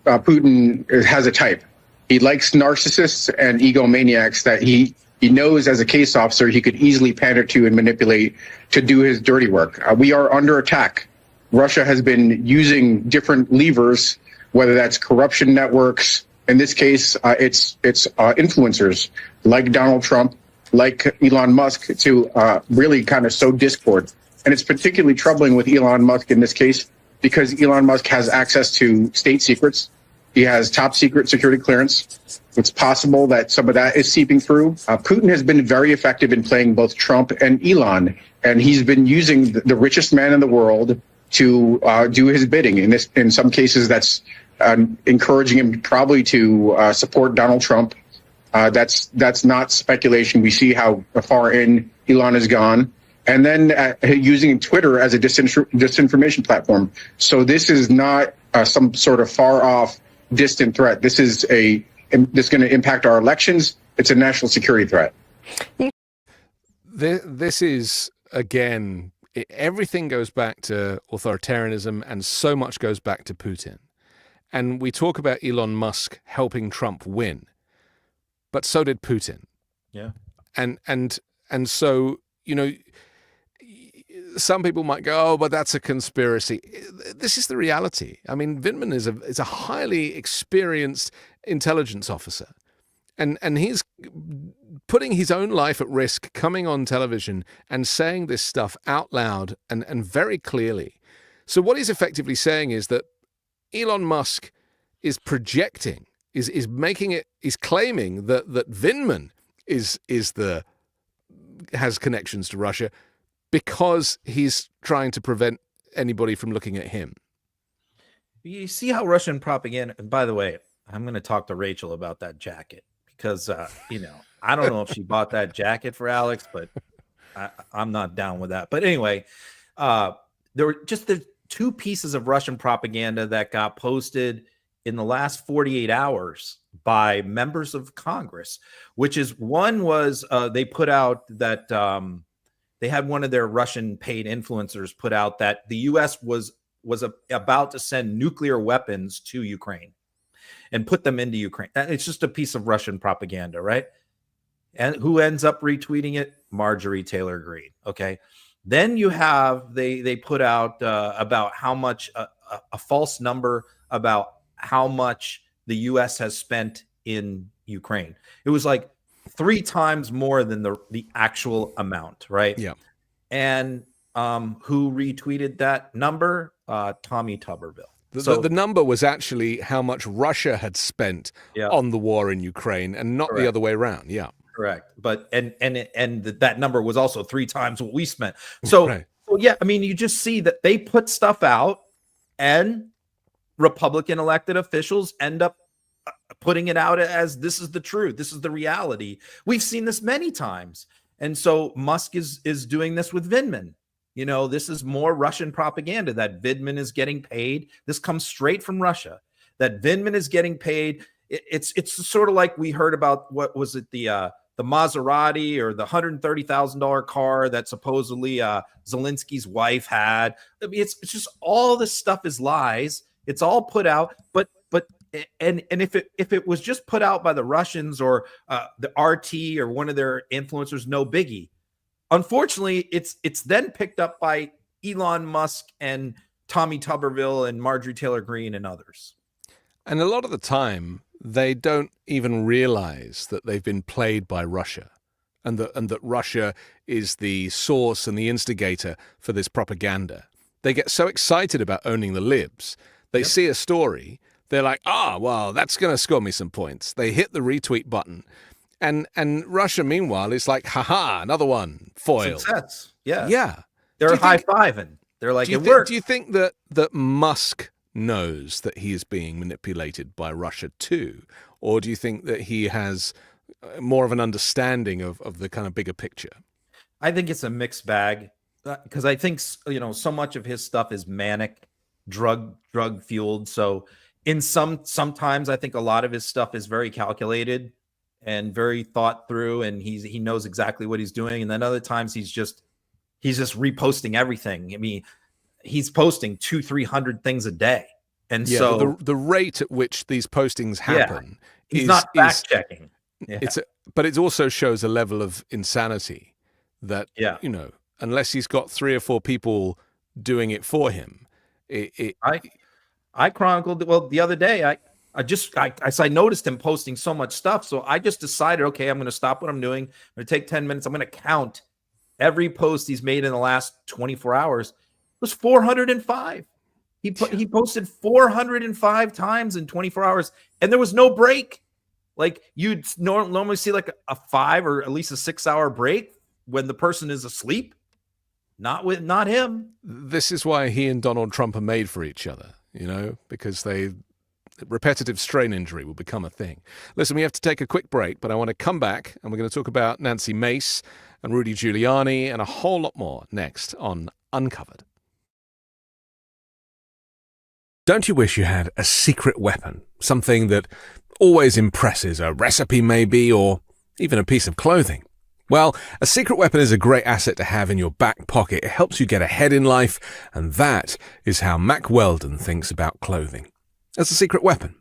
Putin has a type. He likes narcissists and egomaniacs that he knows as a case officer he could easily pander to and manipulate to do his dirty work. We are under attack. Russia has been using different levers, whether that's corruption networks. In this case, it's influencers like Donald Trump, like Elon Musk, to really kind of sow discord. And it's particularly troubling with Elon Musk in this case, because Elon Musk has access to state secrets. He has top secret security clearance. It's possible that some of that is seeping through. Putin has been very effective in playing both Trump and Elon, and he's been using the richest man in the world to do his bidding. In some cases, that's encouraging him probably to support Donald Trump. That's not speculation. We see how far in Elon has gone. And then using Twitter as a disinformation platform. So this is not some sort of far off, distant threat. This is going to impact our elections. It's a national security threat. This is, again, everything goes back to authoritarianism, and so much goes back to Putin. And we talk about Elon Musk helping Trump win, but so did Putin. Yeah. And so, some people might go, oh, but that's a conspiracy. This is the reality. I mean, Vindman is a highly experienced intelligence officer, and he's putting his own life at risk, coming on television and saying this stuff out loud and very clearly. So what he's effectively saying is that Elon Musk is projecting, is making it, is claiming that Vindman has connections to Russia, because he's trying to prevent anybody from looking at him. You see how Russian propaganda, and by the way, I'm going to talk to Rachel about that jacket, because, I don't know if she bought that jacket for Alex, but I'm not down with that. But anyway, there were just the 2 pieces of Russian propaganda that got posted in the last 48 hours by members of Congress, which is one was they put out that they had one of their Russian paid influencers put out that the U.S. was about to send nuclear weapons to Ukraine and put them into Ukraine. It's just a piece of Russian propaganda, right? And who ends up retweeting it? Marjorie Taylor Greene. Okay. Then you have, they put out about how much, a false number about how much the U.S. has spent in Ukraine. It was like 3 times more than the actual amount, right? Yeah. And who retweeted that number? Tommy Tuberville. The number was actually how much Russia had spent on the war in Ukraine, and not the other way around. Yeah, correct. But and that number was also 3 times what we spent. So, so yeah, I mean, you just see that they put stuff out, and Republican elected officials end up putting it out as this is the truth, this is the reality. We've seen this many times, and so Musk is doing this with Vindman. You know, this is more Russian propaganda that Vindman is getting paid. This comes straight from Russia. That Vindman is getting paid. It's sort of like we heard about, what was it, the Maserati or the $130,000 car that supposedly Zelensky's wife had. I mean, it's just all this stuff is lies. It's all put out, but if it was just put out by the Russians or the RT or one of their influencers, no biggie. Unfortunately, it's then picked up by Elon Musk and Tommy Tuberville and Marjorie Taylor Greene and others. And a lot of the time, they don't even realize that they've been played by Russia, and that Russia is the source and the instigator for this propaganda. They get so excited about owning the libs. They see a story, they're like, well, that's going to score me some points. They hit the retweet button. And Russia, meanwhile, is like, haha, another one, foil. Success. Yeah. Yeah. They're high-fiving. They're like, it worked. Do you think that Musk knows that he is being manipulated by Russia too? Or do you think that he has more of an understanding of the kind of bigger picture? I think it's a mixed bag, because I think, so much of his stuff is manic, drug fueled. So sometimes I think a lot of his stuff is very calculated and very thought through, and he knows exactly what he's doing. And then other times he's just reposting everything. I mean, he's posting 200-300 things a day. And so the rate at which these postings happen, he's not fact checking. But it also shows a level of insanity that, unless he's got 3 or 4 people doing it for him, I chronicled, well, the other day, I noticed him posting so much stuff. So I just decided, okay, I'm going to stop what I'm doing. I'm going to take 10 minutes. I'm going to count every post he's made in the last 24 hours. It was 405. He posted 405 times in 24 hours, and there was no break. Like, you'd normally see like a 5 or at least a 6-hour break when the person is asleep. Not him. This is why he and Donald Trump are made for each other, because repetitive strain injury will become a thing. Listen, we have to take a quick break, but I want to come back and we're going to talk about Nancy Mace and Rudy Giuliani and a whole lot more next on Uncovered. Don't you wish you had a secret weapon? Something that always impresses, a recipe maybe, or even a piece of clothing? Well, a secret weapon is a great asset to have in your back pocket. It helps you get ahead in life, and that is how Mack Weldon thinks about clothing. As a secret weapon.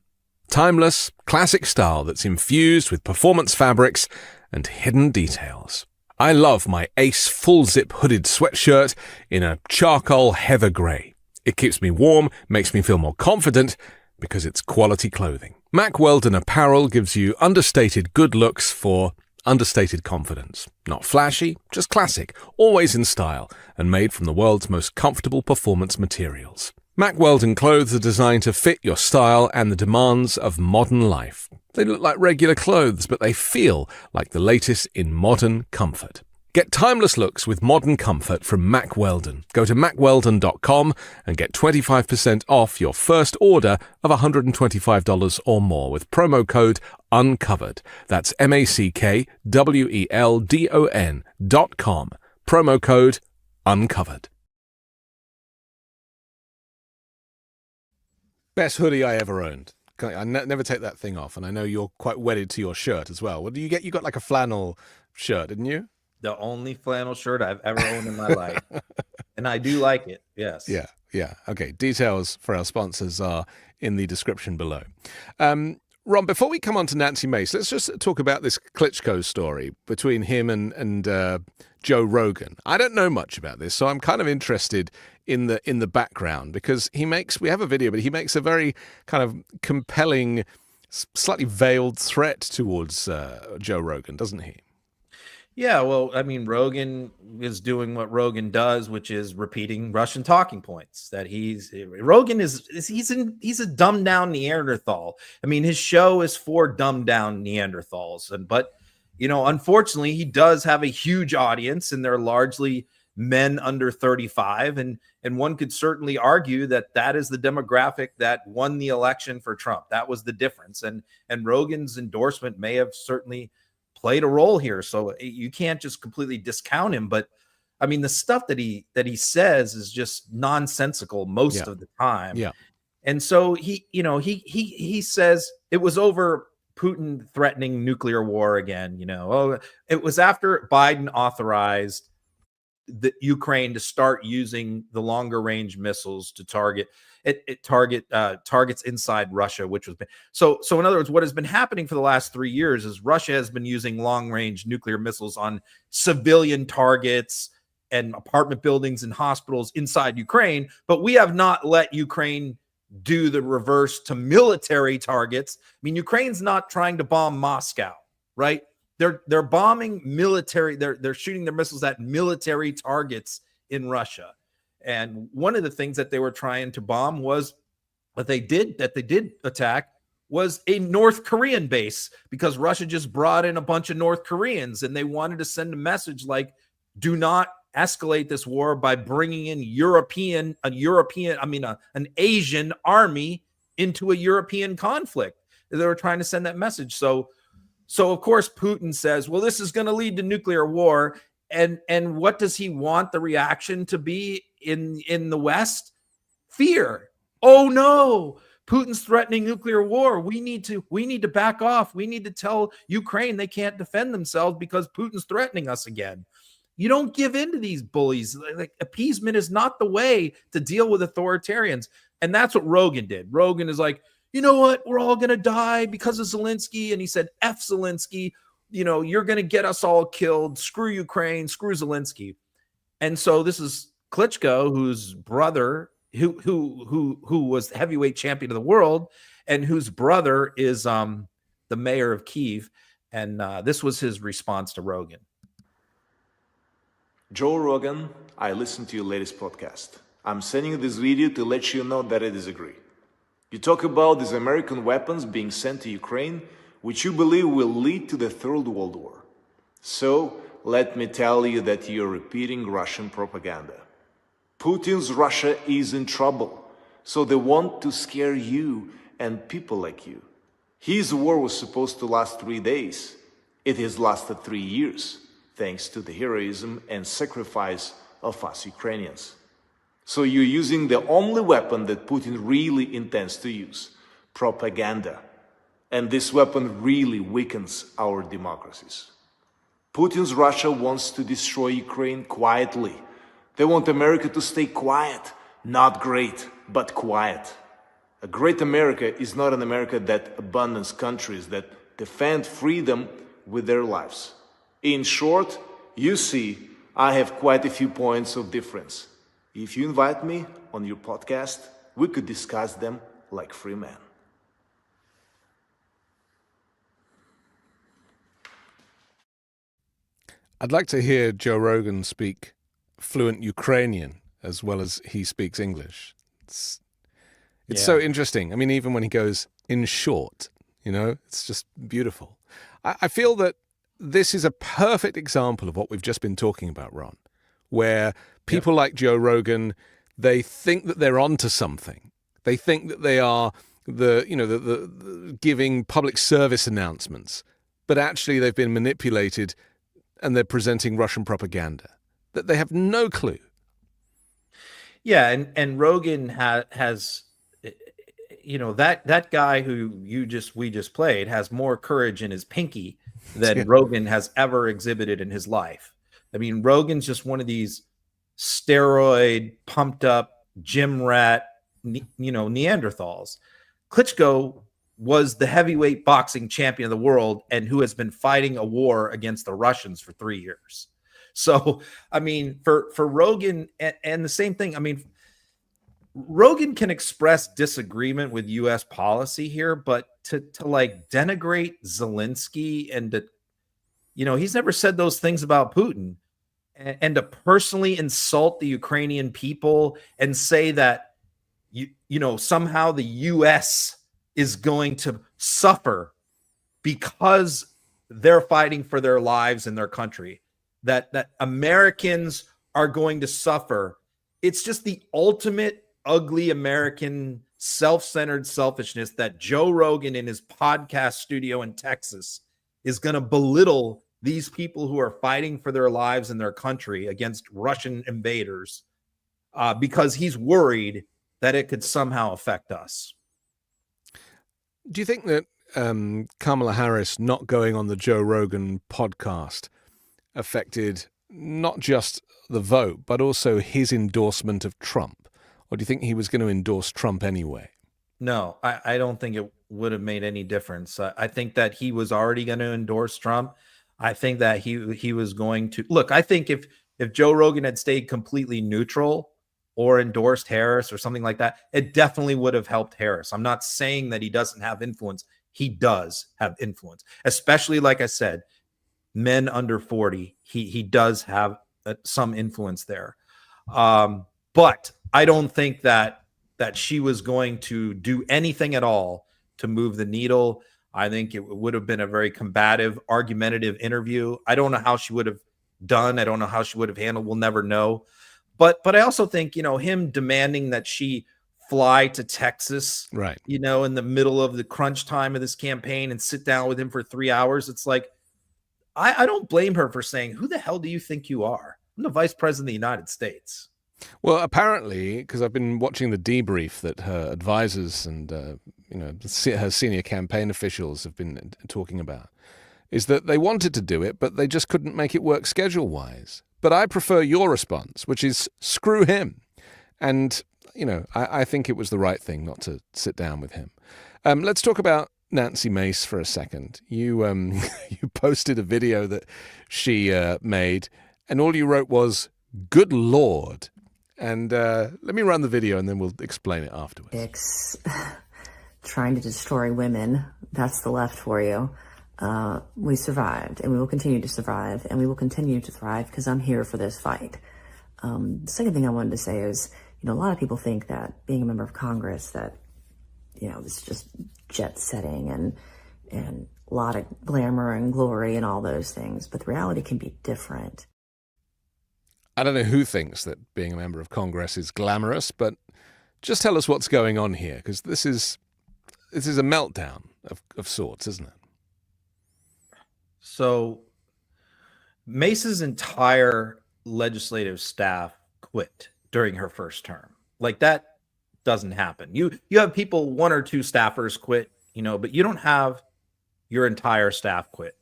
Timeless, classic style that's infused with performance fabrics and hidden details. I love my Ace full-zip hooded sweatshirt in a charcoal heather grey. It keeps me warm, makes me feel more confident, because it's quality clothing. Mack Weldon apparel gives you understated good looks for understated confidence. Not flashy, just classic, always in style, and made from the world's most comfortable performance materials. Mack Weldon clothes are designed to fit your style and the demands of modern life. They look like regular clothes, but they feel like the latest in modern comfort. Get timeless looks with modern comfort from Mack Weldon. Go to mackweldon.com and get 25% off your first order of $125 or more with promo code UNCOVERED. That's MackWeldon.com. Promo code UNCOVERED. Best hoodie I ever owned. never take that thing off, and I know you're quite wedded to your shirt as well. What do you get? You got like a flannel shirt, didn't you? The only flannel shirt I've ever owned in my life, and I do like it. Yes. Yeah. Okay. Details for our sponsors are in the description below. Ron, before we come on to Nancy Mace, let's just talk about this Klitschko story between him and Joe Rogan. I don't know much about this, so I'm kind of interested in the background, because we have a video, but he makes a very kind of compelling, slightly veiled threat towards Joe Rogan, doesn't he? Yeah, well, I mean, Rogan is doing what Rogan does, which is repeating Russian talking points. Rogan is he's a dumbed down Neanderthal. I mean, his show is for dumbed down Neanderthals, but unfortunately, he does have a huge audience, and they're largely men under 35, and one could certainly argue that is the demographic that won the election for Trump. That was the difference, and Rogan's endorsement may have certainly played a role here. So you can't just completely discount him. But I mean, the stuff that he says is just nonsensical most of the time. Yeah. And so he says it was over Putin threatening nuclear war again. It was after Biden authorized the Ukraine to start using the longer range missiles to target targets inside Russia, which was so in other words, what has been happening for the last 3 years is Russia has been using long range nuclear missiles on civilian targets and apartment buildings and hospitals inside Ukraine, but we have not let Ukraine do the reverse to military targets. I mean, Ukraine's not trying to bomb Moscow, right? They're bombing military, they're shooting their missiles at military targets in Russia. And one of the things that they were trying to bomb was that they did attack was a North Korean base, because Russia just brought in a bunch of North Koreans, and they wanted to send a message like, do not escalate this war by bringing in an Asian army into a European conflict. They were trying to send that message. So of course Putin says, well, this is going to lead to nuclear war. And what does he want the reaction to be in the West? Fear. Oh no, Putin's threatening nuclear war. We need to back off. We need to tell Ukraine they can't defend themselves because Putin's threatening us again. You don't give in to these bullies. Like, appeasement is not the way to deal with authoritarians. And that's what Rogan did. Rogan is like, you know what? We're all going to die because of Zelensky. And he said, F Zelensky. You're going to get us all killed. Screw Ukraine, screw Zelensky. And so this is Klitschko, whose brother, who was heavyweight champion of the world, and whose brother is the mayor of Kyiv. And this was his response to Rogan. Joe Rogan, I listened to your latest podcast. I'm sending you this video to let you know that I disagree. You talk about these American weapons being sent to Ukraine, which you believe will lead to the Third World War. So, let me tell you that you're repeating Russian propaganda. Putin's Russia is in trouble, so they want to scare you and people like you. His war was supposed to last 3 days. It has lasted 3 years, thanks to the heroism and sacrifice of us Ukrainians. So you're using the only weapon that Putin really intends to use, propaganda. And this weapon really weakens our democracies. Putin's Russia wants to destroy Ukraine quietly. They want America to stay quiet, not great, but quiet. A great America is not an America that abandons countries that defend freedom with their lives. In short, you see, I have quite a few points of difference. If you invite me on your podcast, we could discuss them like free men. I'd like to hear Joe Rogan speak fluent Ukrainian as well as he speaks English. It's so interesting. I mean, even when he goes in short, it's just beautiful. I feel that this is a perfect example of what we've just been talking about, Ron, where people like Joe Rogan, they think that they're onto something. They think that they are the giving public service announcements, but actually they've been manipulated and they're presenting Russian propaganda, that they have no clue. Yeah, and Rogan has that guy who we just played has more courage in his pinky than Yeah. Rogan has ever exhibited in his life. I mean, Rogan's just one of these steroid pumped up gym rat, Neanderthals. Klitschko was the heavyweight boxing champion of the world and who has been fighting a war against the Russians for 3 years. So, I mean, for Rogan and the same thing, I mean, Rogan can express disagreement with U.S. policy here, but to like denigrate Zelensky and to, he's never said those things about Putin, and to personally insult the Ukrainian people and say that somehow the U.S. is going to suffer because they're fighting for their lives in their country, that Americans are going to suffer. It's just the ultimate ugly American self-centered selfishness that Joe Rogan in his podcast studio in Texas is going to belittle these people who are fighting for their lives in their country against Russian invaders because he's worried that it could somehow affect us. Do you think that Kamala Harris not going on the Joe Rogan podcast affected not just the vote, but also his endorsement of Trump? Or do you think he was going to endorse Trump anyway? No, I don't think it would have made any difference. I think that he was already going to endorse Trump. I think that he was going to look. I think if Joe Rogan had stayed completely neutral or endorsed Harris or something like that, it definitely would have helped Harris. I'm not saying that he doesn't have influence. He does have influence, especially, like I said, men under 40. He does have some influence there. But I don't think that she was going to do anything at all to move the needle. I think it would have been a very combative, argumentative interview. I don't know how she would have done. I don't know how she would have handled. We'll never know. But I also think, him demanding that she fly to Texas, right, in the middle of the crunch time of this campaign and sit down with him for 3 hours. It's like, I don't blame her for saying, who the hell do you think you are? I'm the vice president of the United States. Well, apparently, because I've been watching the debrief that her advisors and her senior campaign officials have been talking about, is that they wanted to do it, but they just couldn't make it work schedule-wise. But I prefer your response, which is screw him. And, I think it was the right thing not to sit down with him. Let's talk about Nancy Mace for a second. You you posted a video that she made, and all you wrote was, "Good Lord." And let me run the video and then we'll explain it afterwards. Trying to destroy women, that's the left for you. We survived, and we will continue to survive, and we will continue to thrive because I'm here for this fight. The second thing I wanted to say is, a lot of people think that being a member of Congress, that, it's just jet setting and a lot of glamour and glory and all those things, but the reality can be different. I don't know who thinks that being a member of Congress is glamorous, but just tell us what's going on here, because this is a meltdown of sorts, isn't it? So Mace's entire legislative staff quit during her first term. Like, that doesn't happen. You have people, one or two staffers quit, but you don't have your entire staff quit.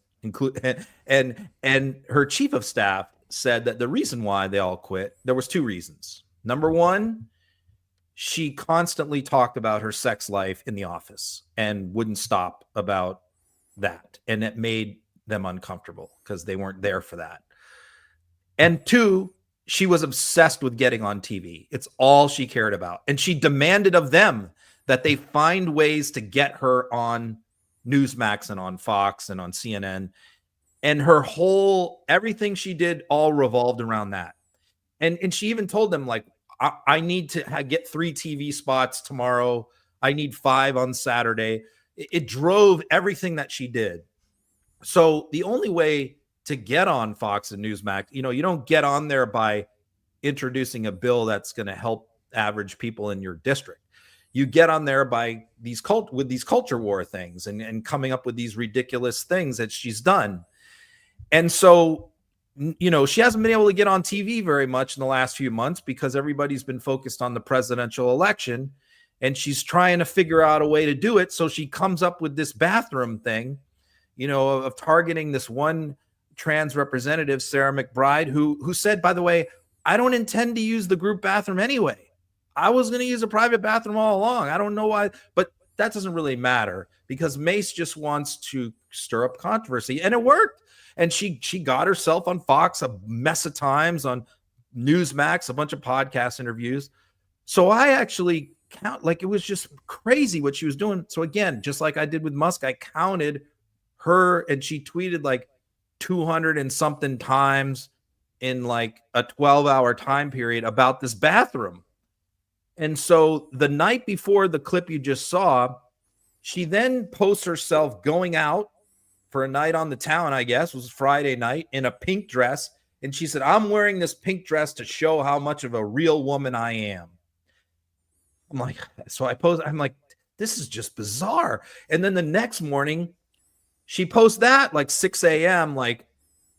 And her chief of staff said that the reason why they all quit, there was two reasons. Number one, she constantly talked about her sex life in the office and wouldn't stop about that. And it made them uncomfortable because they weren't there for that. And two, she was obsessed with getting on TV. It's all she cared about. And she demanded of them that they find ways to get her on Newsmax and on Fox and on CNN. And her whole, everything she did all revolved around that. And she even told them, like, I need to get 3 TV spots tomorrow. I need 5 on Saturday. It drove everything that she did. So the only way to get on Fox and Newsmax, you don't get on there by introducing a bill that's going to help average people in your district. You get on there by these culture war things and coming up with these ridiculous things that she's done. And so, she hasn't been able to get on TV very much in the last few months because everybody's been focused on the presidential election. and she's trying to figure out a way to do it. So she comes up with this bathroom thing, of targeting this one trans representative, Sarah McBride, who said, by the way, I don't intend to use the group bathroom anyway. I was going to use a private bathroom all along. I don't know why, but that doesn't really matter because Mace just wants to stir up controversy, and it worked. And she got herself on Fox a mess of times, on Newsmax, a bunch of podcast interviews. So I actually it was just crazy what she was doing. So again, just like I did with Musk, I counted her, and she tweeted like 200 and something times in like a 12-hour time period about this bathroom. And so the night before the clip you just saw, she then posts herself going out for a night on the town, I guess, it was Friday night, in a pink dress. And she said, I'm wearing this pink dress to show how much of a real woman I am. I'm like, I'm like, this is just bizarre. And then the next morning, she posts that like 6 a.m.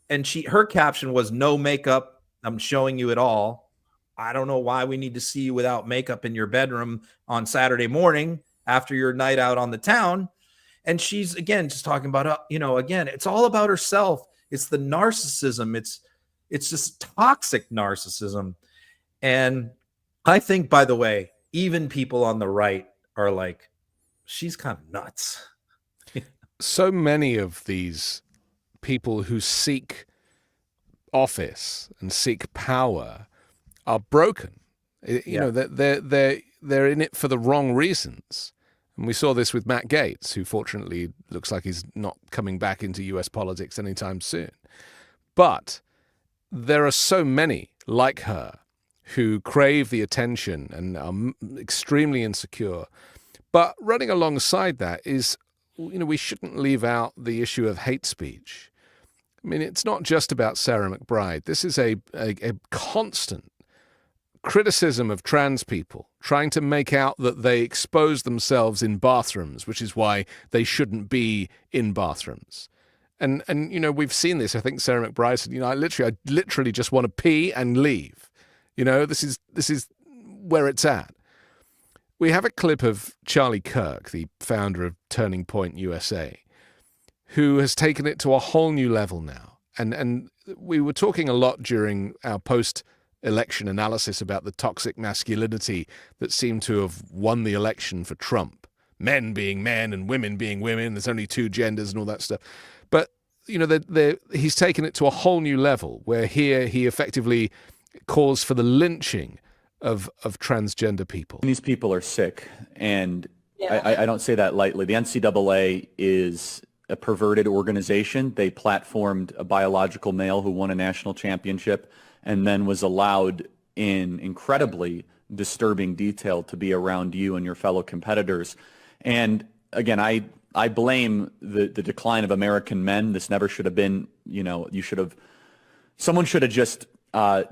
and her caption was, no makeup, I'm showing you it all. I don't know why we need to see you without makeup in your bedroom on Saturday morning after your night out on the town. And she's, again, just talking about, again, it's all about herself. It's the narcissism. It's just toxic narcissism. And I think, by the way, even people on the right are like, she's kind of nuts. So many of these people who seek office and seek power are broken. They're in it for the wrong reasons. And we saw this with Matt Gaetz, who fortunately looks like he's not coming back into US politics anytime soon. But there are so many like her who crave the attention and are extremely insecure. But running alongside that is, we shouldn't leave out the issue of hate speech. I mean, it's not just about Sarah McBride. This is a constant criticism of trans people, trying to make out that they expose themselves in bathrooms, which is why they shouldn't be in bathrooms. And we've seen this. I think Sarah McBride said, I literally just want to pee and leave. This is where it's at. We have a clip of Charlie Kirk, the founder of Turning Point USA, who has taken it to a whole new level now. And we were talking a lot during our post-election analysis about the toxic masculinity that seemed to have won the election for Trump. Men being men and women being women. There's only two genders and all that stuff. But, he's taken it to a whole new level where here he effectively calls for the lynching of transgender people. These people are sick, and I don't say that lightly. The NCAA is a perverted organization. They platformed a biological male who won a national championship and then was allowed in incredibly disturbing detail to be around you and your fellow competitors. And again, I blame the decline of American men. This never should have been, someone should have just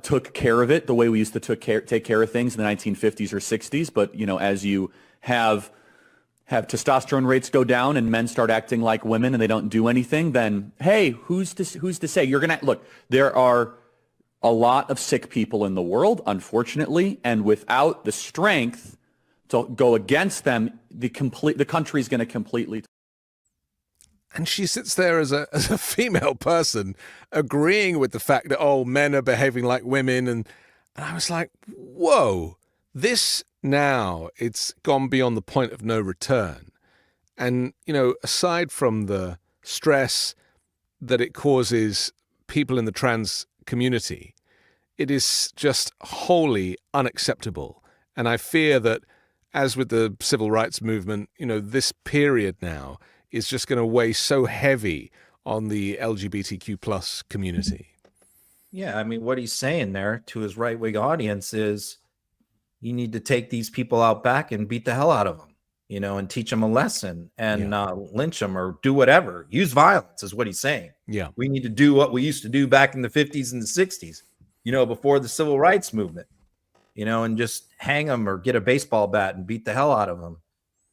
took care of it the way we used to take care of things in the 1950s or 60s. But, as you have testosterone rates go down and men start acting like women and they don't do anything, then, hey, who's to say? You're going to look, there are a lot of sick people in the world, unfortunately, and without the strength to go against them, the country is going to completely. And she sits there as a female person agreeing with the fact that, men are behaving like women. And I was like, whoa, this now, it's gone beyond the point of no return. And, aside from the stress that it causes people in the trans community, it is just wholly unacceptable. And I fear that, as with the civil rights movement, this period now is just going to weigh so heavy on the LGBTQ plus community. Yeah, I mean, what he's saying there to his right-wing audience is you need to take these people out back and beat the hell out of them, and teach them a lesson and lynch them or do whatever. Use violence is what he's saying. Yeah. We need to do what we used to do back in the 50s and the 60s, before the civil rights movement, and just hang them or get a baseball bat and beat the hell out of them.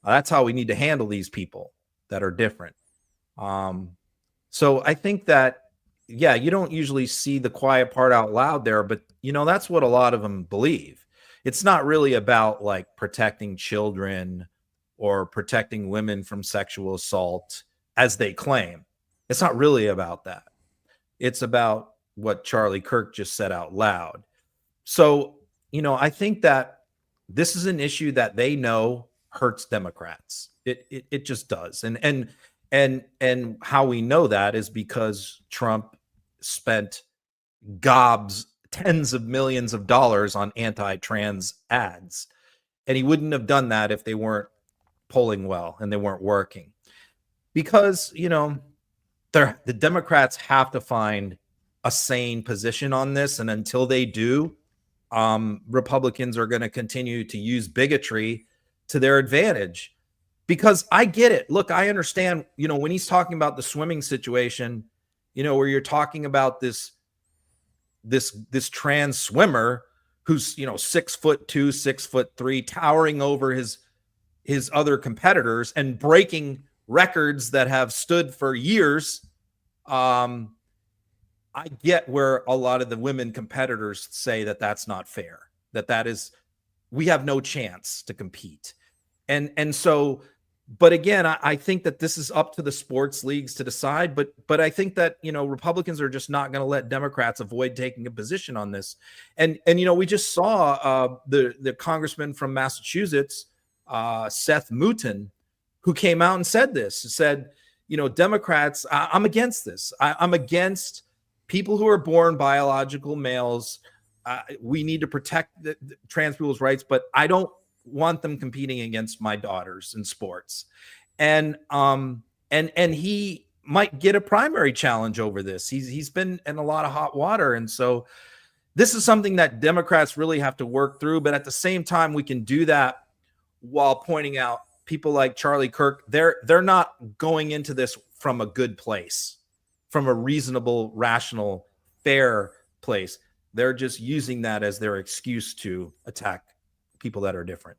That's how we need to handle these people that are different. So I think that, you don't usually see the quiet part out loud there, but that's what a lot of them believe It's not really about like protecting children or protecting women from sexual assault as they claim. It's not really about that. It's about what Charlie Kirk just said out loud. So, I think that this is an issue that they know hurts Democrats. It just does. And how we know that is because Trump spent tens of millions of dollars on anti-trans ads. And he wouldn't have done that if they weren't polling well and they weren't working. Because, the Democrats have to find a sane position on this. And until they do, Republicans are going to continue to use bigotry to their advantage. Because I get it. Look, I understand, when he's talking about the swimming situation, where you're talking about this trans swimmer who's 6'2", 6'3", towering over his other competitors and breaking records that have stood for years. I get where a lot of the women competitors say that that's not fair, that is, we have no chance to compete. And so, but again, I think that this is up to the sports leagues to decide, but I think that, Republicans are just not going to let Democrats avoid taking a position on this. And we just saw the congressman from Massachusetts, Seth Moulton, who came out and said Democrats, I'm against this. I'm against people who are born biological males. We need to protect the trans people's rights, but I don't want them competing against my daughters in sports. And he might get a primary challenge over this. He's been in a lot of hot water. And so this is something that Democrats really have to work through. But at the same time, we can do that while pointing out people like Charlie Kirk. They're not going into this from a good place, from a reasonable, rational, fair place. They're just using that as their excuse to attack people that are different.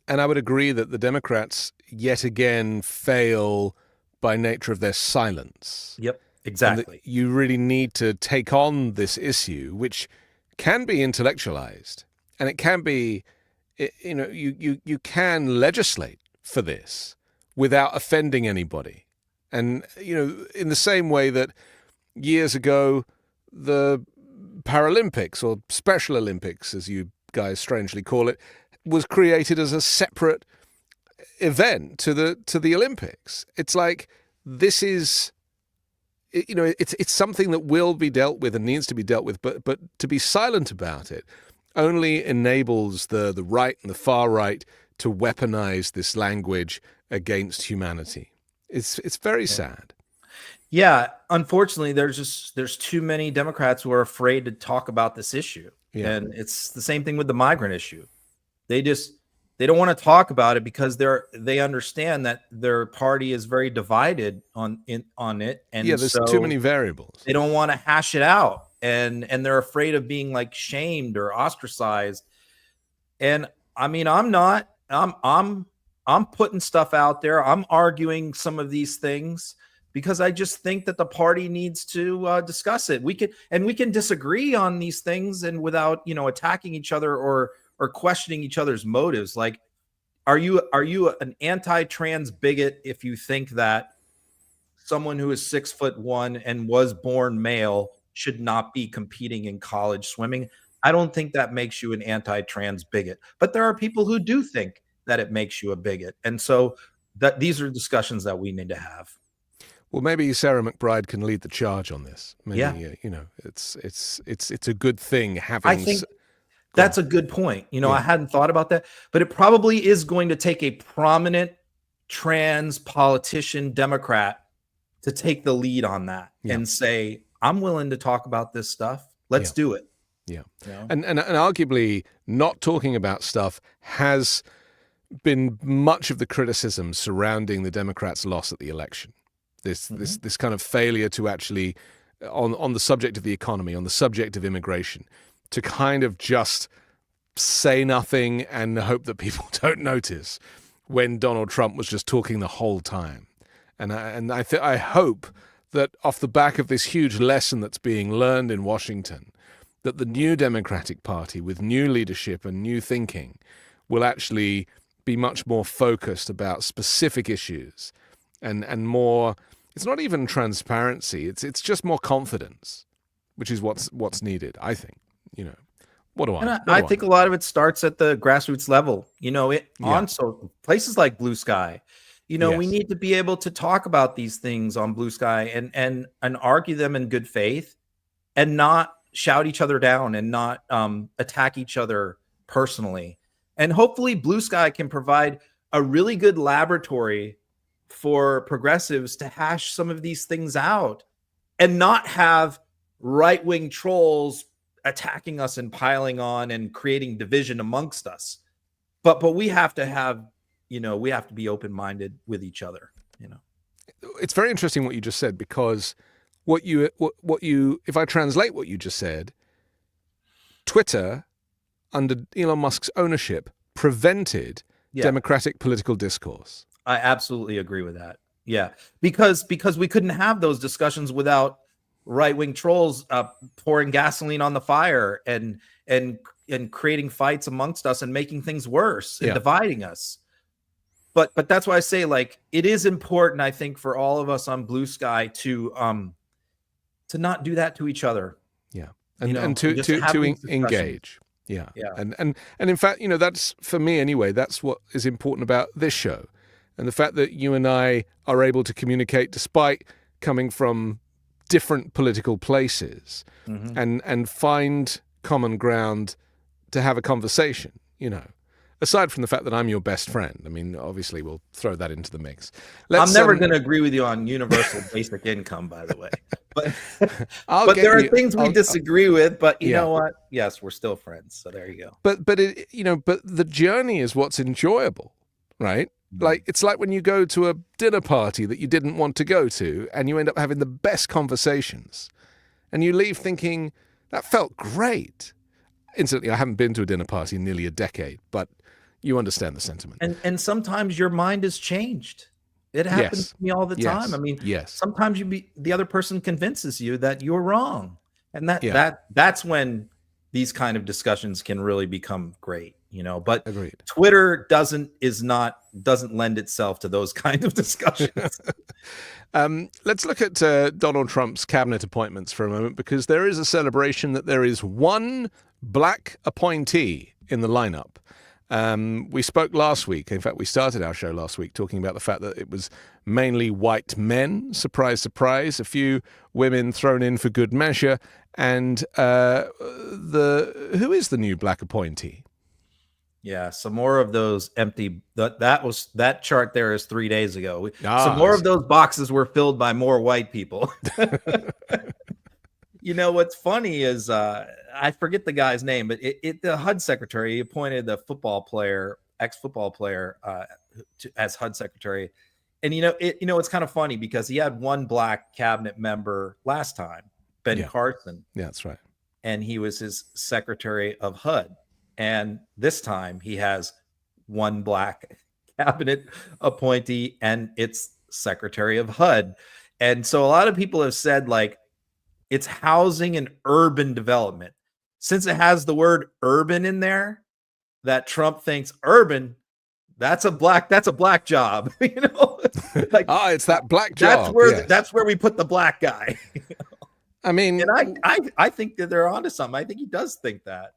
And I would agree that the Democrats yet again fail by nature of their silence. Yep, exactly. You really need to take on this issue, which can be intellectualized, and it can be, you can legislate for this without offending anybody. And, in the same way that years ago, the Paralympics, or Special Olympics, as you guys strangely call it, was created as a separate event to the Olympics. It's like, this is, it's something that will be dealt with and needs to be dealt with, but to be silent about it only enables the right and the far right to weaponize this language against humanity. It's very sad. Yeah, unfortunately, there's too many Democrats who are afraid to talk about this issue. Yeah. And it's the same thing with the migrant issue. They don't want to talk about it because they understand that their party is very divided on it. And there's too many variables. They don't want to hash it out, and they're afraid of being like shamed or ostracized. And I mean, I'm putting stuff out there. I'm arguing some of these things because I just think that the party needs to discuss it. We can disagree on these things and without, attacking each other or questioning each other's motives. Like, are you an anti-trans bigot if you think that someone who is 6'1" and was born male should not be competing in college swimming? I don't think that makes you an anti-trans bigot, but there are people who do think that it makes you a bigot. And so these are discussions that we need to have. Well, maybe Sarah McBride can lead the charge on this. Maybe, it's a good thing having. I think that's a good point. I hadn't thought about that, but it probably is going to take a prominent trans politician, Democrat, to take the lead on that and say, I'm willing to talk about this stuff. Let's do it. Yeah. And arguably not talking about stuff has been much of the criticism surrounding the Democrats' loss at the election. This kind of failure to actually, on the subject of the economy, on the subject of immigration, to kind of just say nothing and hope that people don't notice when Donald Trump was just talking the whole time. And I hope that off the back of this huge lesson that's being learned in Washington, that the new Democratic Party with new leadership and new thinking will actually be much more focused about specific issues and more. It's not even transparency. It's just more confidence, which is what's needed, I think. I think a lot of it starts at the grassroots level. On so places like Blue Sky. We need to be able to talk about these things on Blue Sky and argue them in good faith, and not shout each other down and not attack each other personally. And hopefully Blue Sky can provide a really good laboratory for progressives to hash some of these things out and not have right-wing trolls attacking us and piling on and creating division amongst us. But we have to have, we have to be open-minded with each other. It's very interesting what you just said, because what you if I translate what you just said, Twitter under Elon Musk's ownership prevented democratic political discourse. I absolutely agree with that. Yeah, because we couldn't have those discussions without right-wing trolls pouring gasoline on the fire and creating fights amongst us and making things worse and dividing us. But that's why I say, like, it is important, I think, for all of us on Blue Sky to not do that to each other. Yeah, and to engage. Yeah. And in fact, that's, for me anyway, that's what is important about this show. And the fact that you and I are able to communicate despite coming from different political places, and find common ground to have a conversation, aside from the fact that I'm your best friend. I mean, obviously we'll throw that into the mix. I'm never going to agree with you on universal basic income, by the way, but there are things we disagree with, but you know what? Yes, we're still friends. So there you go. But the journey is what's enjoyable, right? Like, it's like when you go to a dinner party that you didn't want to go to, and you end up having the best conversations, and you leave thinking, that felt great. Incidentally, I haven't been to a dinner party in nearly a decade, but you understand the sentiment. And sometimes your mind has changed. It happens to me all the time. I mean, sometimes the other person convinces you that you're wrong, and that's when these kind of discussions can really become great. But Agreed. Twitter doesn't lend itself to those kind of discussions. Let's look at Donald Trump's cabinet appointments for a moment, because there is a celebration that there is one black appointee in the lineup. We spoke last week. In fact, we started our show last week talking about the fact that it was mainly white men. Surprise, surprise. A few women thrown in for good measure. And who is the new black appointee? Yeah, some more of those empty. That chart there is 3 days ago. Some more of those boxes were filled by more white people. What's funny is I forget the guy's name, but the HUD secretary appointed the ex-football player, as HUD secretary, and it's kind of funny because he had one black cabinet member last time, Ben Carson. Yeah, that's right, and he was his secretary of HUD. And this time he has one black cabinet appointee, and it's secretary of HUD. And so a lot of people have said, like, it's housing and urban development. Since it has the word urban in there, that Trump thinks urban, that's a black job. Like, it's that black job. That's where we put the black guy. I mean, and I think that they're onto something. I think he does think that.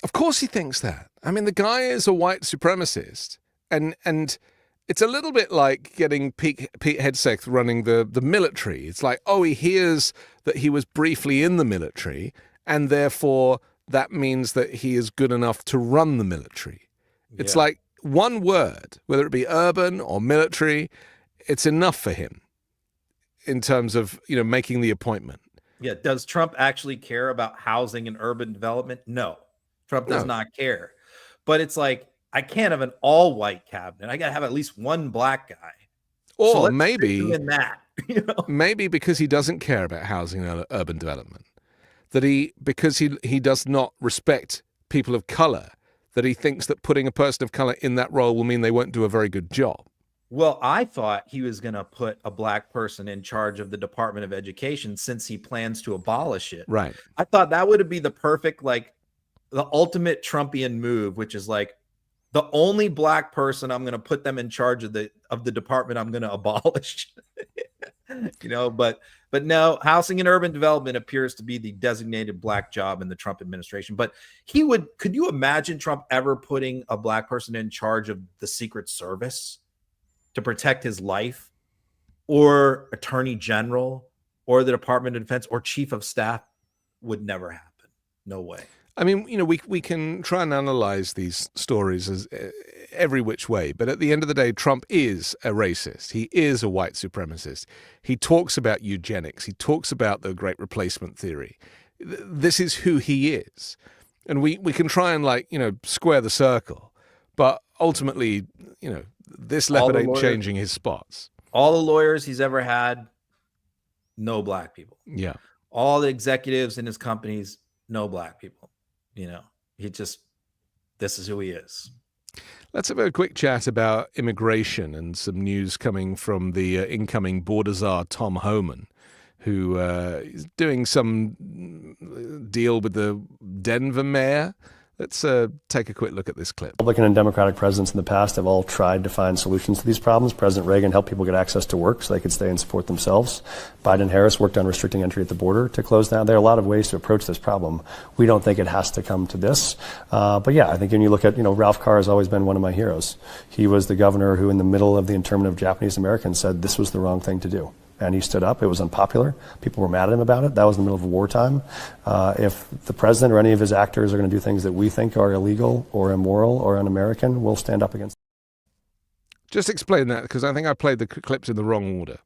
Of course he thinks that. I mean, the guy is a white supremacist, and it's a little bit like getting Pete Hegseth running the military. It's like, he hears that he was briefly in the military, and therefore that means that he is good enough to run the military. It's like one word, whether it be urban or military, it's enough for him in terms of, making the appointment. Yeah. Does Trump actually care about housing and urban development? No. Trump does not care. But it's like, I can't have an all-white cabinet. I got to have at least one black guy. Or maybe in that, maybe because he doesn't care about housing and urban development, because he does not respect people of color, that he thinks that putting a person of color in that role will mean they won't do a very good job. Well, I thought he was going to put a black person in charge of the Department of Education since he plans to abolish it. Right. I thought that would be the perfect, like the ultimate Trumpian move, which is like the only black person I'm going to put them in charge of the department I'm going to abolish. But no, housing and urban development appears to be the designated black job in the Trump administration. But could you imagine Trump ever putting a black person in charge of the Secret Service to protect his life, or attorney general, or the Department of Defense, or chief of staff? Would never happen. No way. I mean, we can try and analyze these stories as every which way, but at the end of the day, Trump is a racist. He is a white supremacist. He talks about eugenics. He talks about the great replacement theory. This is who he is. And we can try and square the circle, but ultimately, this leopard ain't changing his spots. All the lawyers he's ever had, no black people. Yeah. All the executives in his companies, no black people. This is who he is. Let's have a quick chat about immigration and some news coming from the incoming border czar, Tom Homan, who is doing some deal with the Denver mayor. Let's take a quick look at this clip. Republican and Democratic presidents in the past have all tried to find solutions to these problems. President Reagan helped people get access to work so they could stay and support themselves. Biden and Harris worked on restricting entry at the border to close down. There are a lot of ways to approach this problem. We don't think it has to come to this. But yeah, I think when you look at, Ralph Carr has always been one of my heroes. He was the governor who in the middle of the internment of Japanese Americans said this was the wrong thing to do. And he stood up. It was unpopular. People were mad at him about it. That was in the middle of wartime. If the president or any of his actors are going to do things that we think are illegal or immoral or un-American, we'll stand up against them. Just explain that, because I think I played the clips in the wrong order.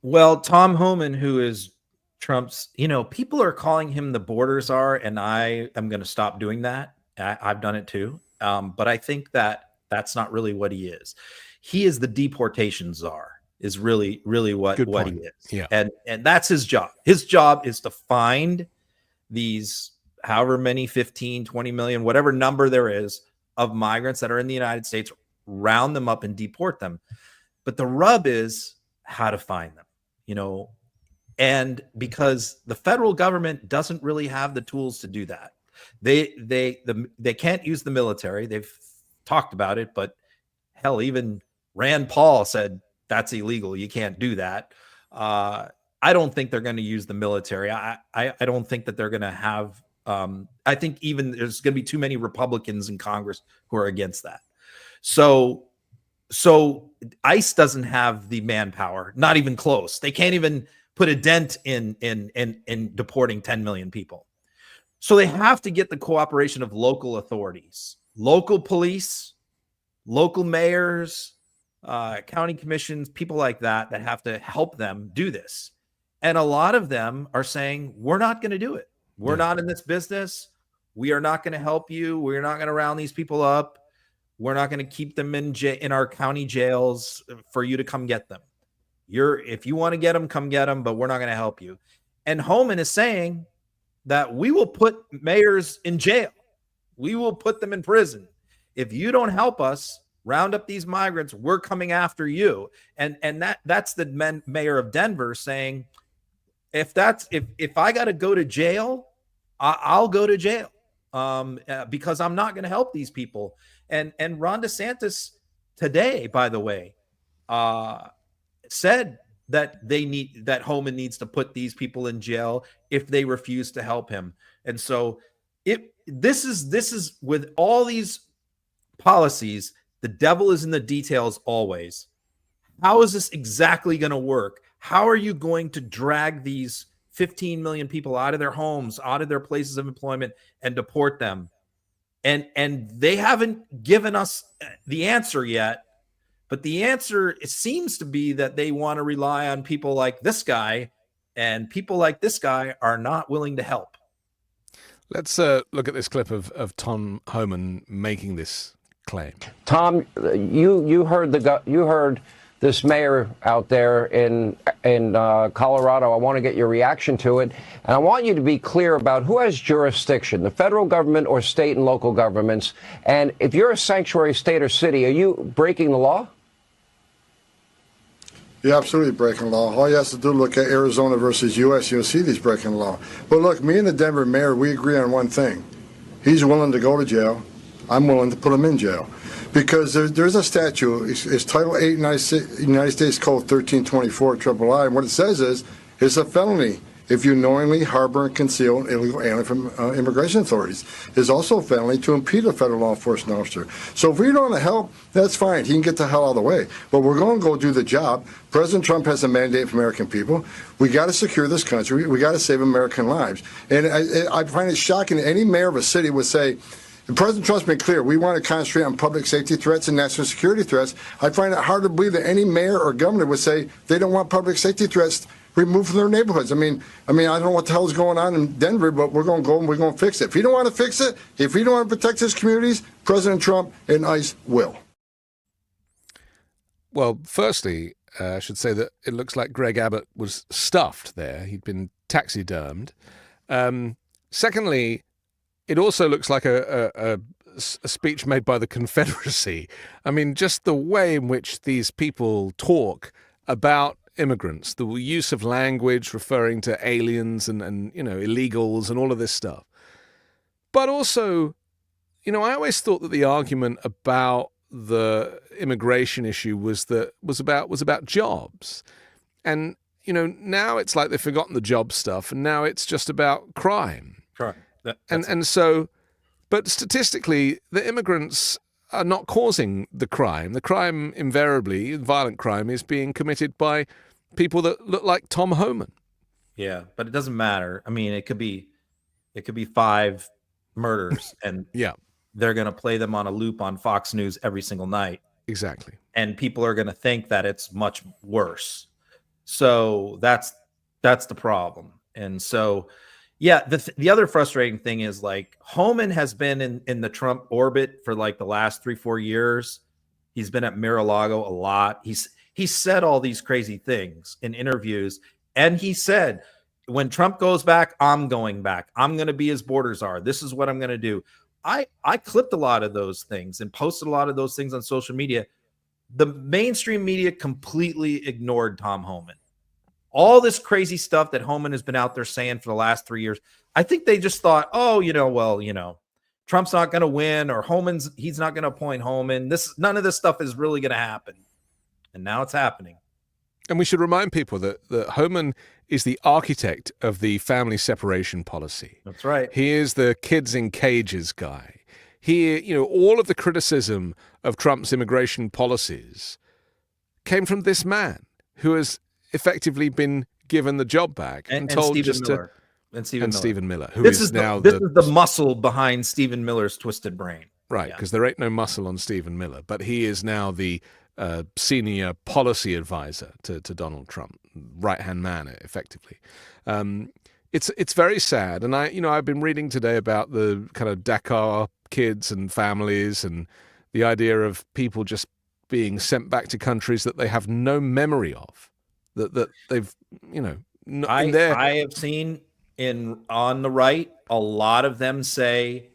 Well, Tom Homan, who is Trump's, people are calling him the border czar, and I am going to stop doing that. I've done it too. But I think that that's not really what he is. He is the deportation czar. Is really what he is. Yeah. And that's his job. His job is to find these however many 15, 20 million, whatever number there is of migrants that are in the United States, round them up and deport them. But the rub is how to find them, and because the federal government doesn't really have the tools to do that. They can't use the military. They've talked about it, but hell, even Rand Paul said, that's illegal. You can't do that. I don't think they're going to use the military. I don't think that they're going to have. I think even there's going to be too many Republicans in Congress who are against that. So ICE doesn't have the manpower, not even close. They can't even put a dent in deporting 10 million people. So they have to get the cooperation of local authorities, local police, local mayors, county commissions, people like that have to help them do this. And a lot of them are saying, we're not going to do it. We're not in this business. We are not going to help you. We're not going to round these people up. We're not going to keep them in our county jails for you to come get them. If you want to get them, come get them, but we're not going to help you. And Homan is saying that we will put mayors in jail. We will put them in prison. If you don't help us round up these migrants, we're coming after you. And that's the mayor of Denver saying, if I got to go to jail, I'll go to jail because I'm not going to help these people. And Ron DeSantis today, by the way, said that Homan needs to put these people in jail if they refuse to help him. And so this is with all these policies, the devil is in the details always. How is this exactly going to work? How are you going to drag these 15 million people out of their homes, out of their places of employment, and deport them? And they haven't given us the answer yet. But the answer, it seems to be that they want to rely on people like this guy, and people like this guy are not willing to help. Let's look at this clip of Tom Homan making this claim. Tom, you heard this mayor out there in Colorado. I want to get your reaction to it, and I want you to be clear about who has jurisdiction, the federal government or state and local governments. And if you're a sanctuary state or city, are you breaking the law? You're absolutely breaking law. All you have to do is look at Arizona versus U.S. You'll see these breaking law. But look, me and the Denver mayor, we agree on one thing. He's willing to go to jail. I'm willing to put him in jail. Because there's a statute, it's Title 8 United States Code 1324 III, and what it says is, it's a felony if you knowingly harbor and conceal an illegal alien from immigration authorities. It's also a felony to impede a federal law enforcement officer. So if we don't want to help, that's fine. He can get the hell out of the way. But we're going to go do the job. President Trump has a mandate for American people. We got to secure this country. We got to save American lives. And I find it shocking that any mayor of a city would say, President Trump's been clear. We want to concentrate on public safety threats and national security threats. I find it hard to believe that any mayor or governor would say they don't want public safety threats removed from their neighborhoods. I mean, I don't know what the hell is going on in Denver, but we're going to go and we're going to fix it. If you don't want to fix it, if you don't want to protect his communities, President Trump and ICE will. Well, firstly, I should say that it looks like Greg Abbott was stuffed there. He'd been taxidermed. Secondly, it also looks like a speech made by the Confederacy. I mean, just the way in which these people talk about immigrants, the use of language referring to aliens and illegals and all of this stuff. But also, I always thought that the argument about the immigration issue was about jobs. And, now it's like they've forgotten the job stuff and now it's just about crime. Crime. But statistically, the immigrants are not causing the crime. The crime, invariably, violent crime, is being committed by people that look like Tom Homan. Yeah, but it doesn't matter. I mean, it could be 5 murders, and they're going to play them on a loop on Fox News every single night. Exactly. And people are going to think that it's much worse. So that's the problem. And so, yeah, the other frustrating thing is, like, Homan has been in the Trump orbit for like the last 3-4 years. He's been at Mar-a-Lago a lot. He said all these crazy things in interviews. And he said, when Trump goes back, I'm going back. I'm going to be his border czar. This is what I'm going to do. I clipped a lot of those things and posted a lot of those things on social media. The mainstream media completely ignored Tom Homan. All this crazy stuff that Homan has been out there saying for the last 3 years. I think they just thought, Trump's not going to win, or he's not going to appoint Homan. None of this stuff is really going to happen. And now it's happening. And we should remind people that Homan is the architect of the family separation policy. That's right. He is the kids in cages guy. All of the criticism of Trump's immigration policies came from this man who has effectively been given the job back and told Stephen just Miller. to Stephen Miller, who this is now this is the muscle behind Stephen Miller's twisted brain. Right, because there ain't no muscle on Stephen Miller, but he is now the senior policy advisor to Donald Trump, right-hand man, effectively. It's very sad, and I've been reading today about the kind of Dakar kids and families, and the idea of people just being sent back to countries that they have no memory of. That they've, I have seen on the right, a lot of them say,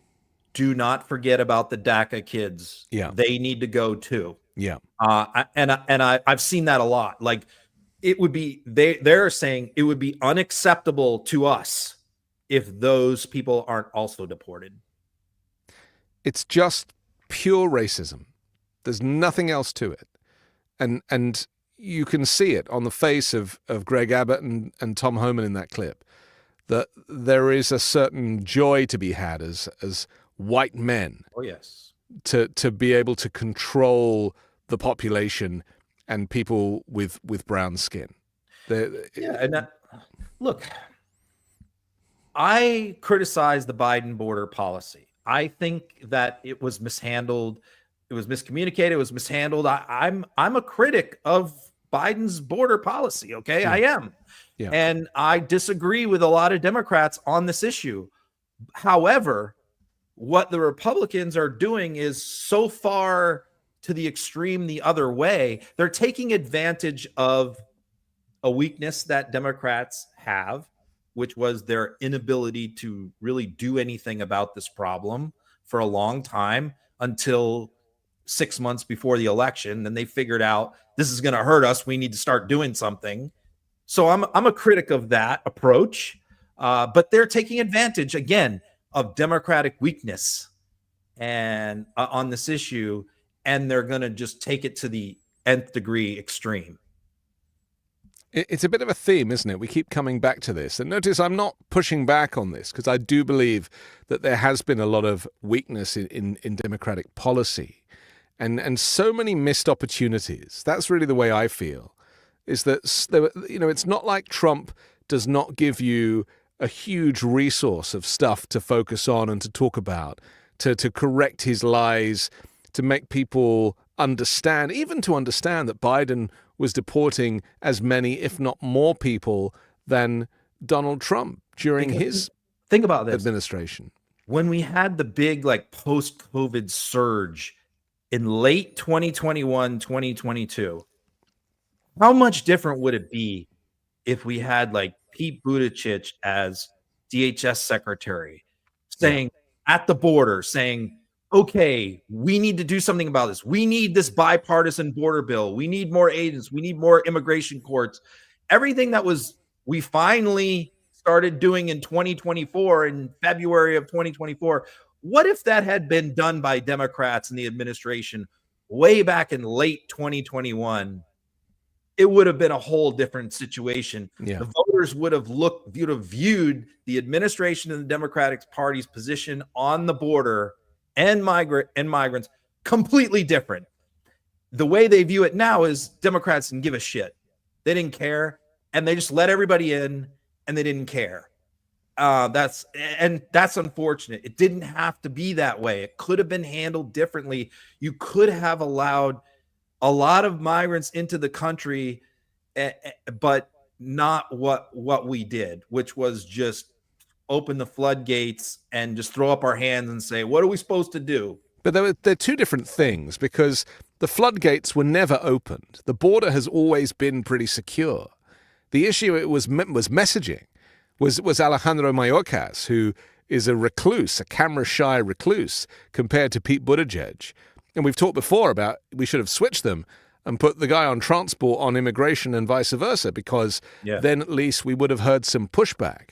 do not forget about the DACA kids. Yeah. They need to go too. Yeah. I've seen that a lot. Like, it would be, they're saying it would be unacceptable to us if those people aren't also deported. It's just pure racism. There's nothing else to it. And you can see it on the face of Greg Abbott and Tom Homan in that clip, that there is a certain joy to be had as white men. Oh, yes. To be able to control the population and people with brown skin. Look, I criticize the Biden border policy. I think that it was mishandled. It was miscommunicated. It was mishandled. I'm a critic of Biden's border policy. Okay, I am. Yeah. And I disagree with a lot of Democrats on this issue. However, what the Republicans are doing is so far to the extreme the other way. They're taking advantage of a weakness that Democrats have, which was their inability to really do anything about this problem for a long time until 6 months before the election. Then they figured out this is going to hurt us. We need to start doing something. So I'm a critic of that approach, but they're taking advantage again of Democratic weakness and on this issue, and they're going to just take it to the nth degree extreme. It's a bit of a theme, isn't it? We keep coming back to this. And notice I'm not pushing back on this because I do believe that there has been a lot of weakness in Democratic policy and so many missed opportunities. That's really the way I feel, is that, you know, it's not like Trump does not give you a huge resource of stuff to focus on and to talk about, to correct his lies, to make people understand, even to understand that Biden was deporting as many, if not more people than Donald Trump during his administration. When we had the big like post-COVID surge in late 2021, 2022, how much different would it be if we had like Pete Buttigieg as DHS secretary saying at the border, saying, okay, we need to do something about this. We need this bipartisan border bill. We need more agents. We need more immigration courts. Everything that we finally started doing in 2024, in February of 2024. What if that had been done by Democrats in the administration way back in late 2021? It would have been a whole different situation. Yeah. The voters would have viewed the administration and the Democratic Party's position on the border and migrants completely different. The way they view it now is Democrats didn't give a shit. They didn't care, and they just let everybody in, and they didn't care. That's unfortunate. It didn't have to be that way. It could have been handled differently. You could have allowed a lot of migrants into the country, but not what we did, which was just open the floodgates and just throw up our hands and say, what are we supposed to do? But they're two different things, because the floodgates were never opened. The border has always been pretty secure. The issue was messaging, was Alejandro Mayorkas, who is a recluse, a camera-shy recluse, compared to Pete Buttigieg. And we've talked before about we should have switched them and put the guy on transport on immigration and vice versa, because then at least we would have heard some pushback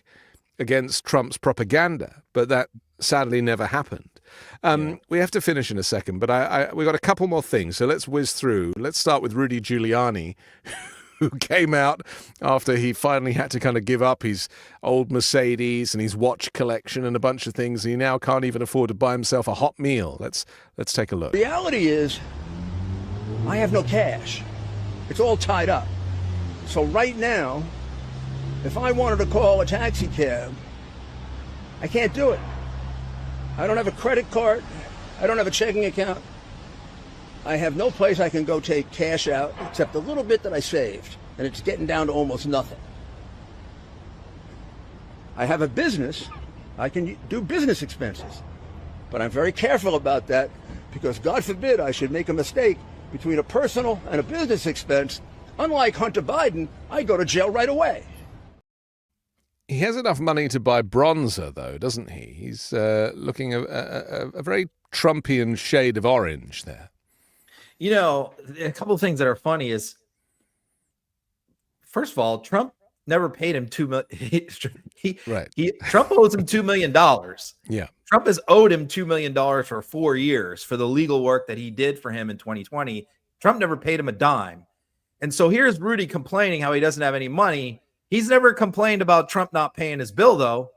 against Trump's propaganda. But that sadly never happened. We have to finish in a second, but we got a couple more things. So let's whiz through. Let's start with Rudy Giuliani, who came out after he finally had to kind of give up his old Mercedes and his watch collection and a bunch of things. He now can't even afford to buy himself a hot meal. Let's take a look. Reality is, I have no cash. It's all tied up. So right now, if I wanted to call a taxi cab, I can't do it. I don't have a credit card. I don't have a checking account. I have no place I can go take cash out except a little bit that I saved, and it's getting down to almost nothing. I have a business. I can do business expenses, but I'm very careful about that because God forbid I should make a mistake between a personal and a business expense. Unlike Hunter Biden, I go to jail right away. He has enough money to buy bronzer, though, doesn't he? He's looking a very Trumpian shade of orange there. You know, a couple of things that are funny is, first of all, Trump never paid him $2 million. Trump owes him $2 million. Yeah. Trump has owed him $2 million for 4 years for the legal work that he did for him in 2020. Trump never paid him a dime. And so here's Rudy complaining how he doesn't have any money. He's never complained about Trump not paying his bill, though.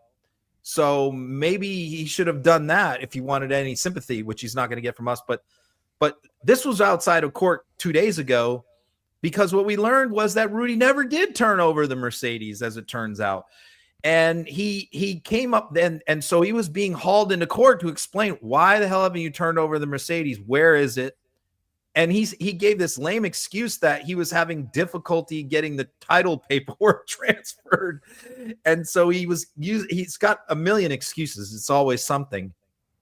So maybe he should have done that if he wanted any sympathy, which he's not going to get from us. But this was outside of court 2 days ago, because what we learned was that Rudy never did turn over the Mercedes, as it turns out. And he came up then, and so he was being hauled into court to explain, why the hell haven't you turned over the Mercedes? Where is it? And he gave this lame excuse that he was having difficulty getting the title paperwork transferred. And so he's got a million excuses. It's always something.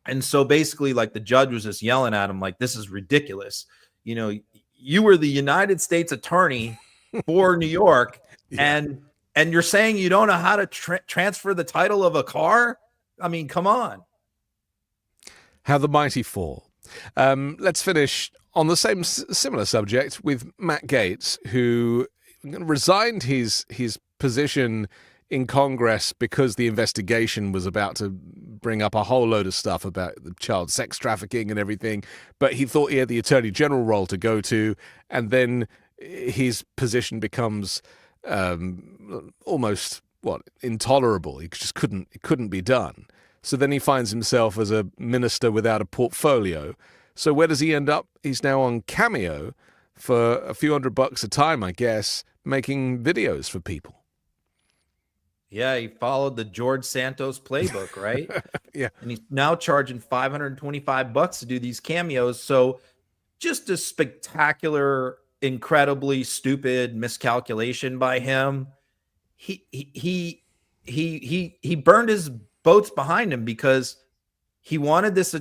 And so basically, like, the judge was just yelling at him, like, this is ridiculous. You know, you were the United States attorney for New York, and you're saying you don't know how to transfer the title of a car? I mean, come on. How the mighty fall. Let's finish on the same similar subject with Matt Gaetz, who resigned his position in Congress because the investigation was about to bring up a whole load of stuff about the child sex trafficking and everything. But he thought he had the Attorney General role to go to, and then his position becomes almost intolerable. He just couldn't be done. So then he finds himself as a minister without a portfolio. So where does he end up? He's now on Cameo for a few $100 a time, I guess, making videos for people. Yeah, he followed the George Santos playbook, right? Yeah. And he's now charging $525 to do these cameos. So just a spectacular, incredibly stupid miscalculation by him. He burned his boats behind him because he wanted this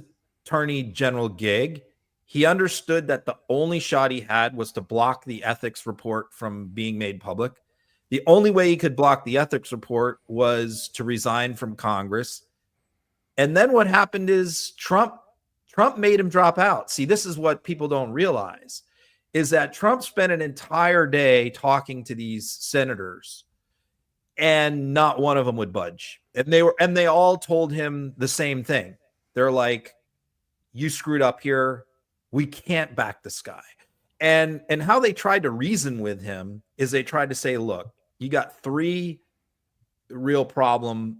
attorney general gig. He understood that the only shot he had was to block the ethics report from being made public. The only way he could block the ethics report was to resign from Congress. And then what happened is Trump made him drop out. See, this is what people don't realize, is that Trump spent an entire day talking to these senators, and not one of them would budge. And they all told him the same thing. They're like, you screwed up here. We can't back this guy. And how they tried to reason with him is they tried to say, look, you got four real problem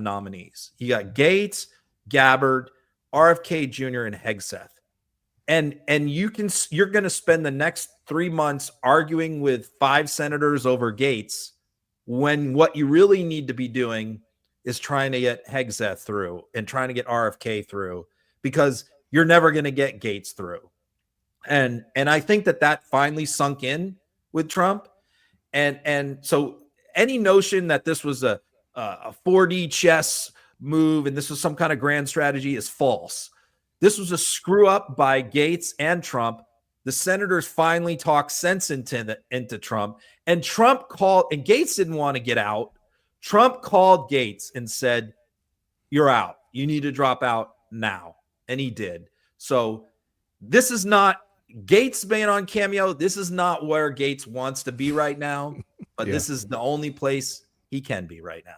nominees. You got Gaetz, Gabbard, RFK Jr., and Hegseth. And you're going to spend the next 3 months arguing with 5 senators over Gaetz, when what you really need to be doing is trying to get Hegseth through and trying to get RFK through, because you're never going to get Gaetz through. And I think that finally sunk in with Trump. And so any notion that this was a 4D chess move and this was some kind of grand strategy is false. This was a screw up by Gaetz and Trump. The senators finally talked sense into Trump, and Trump called, and Gaetz didn't want to get out. Trump called Gaetz and said, you're out. You need to drop out now. And he did. So this is not Gaetz being on Cameo. This is not where Gaetz wants to be right now, but This is the only place he can be right now.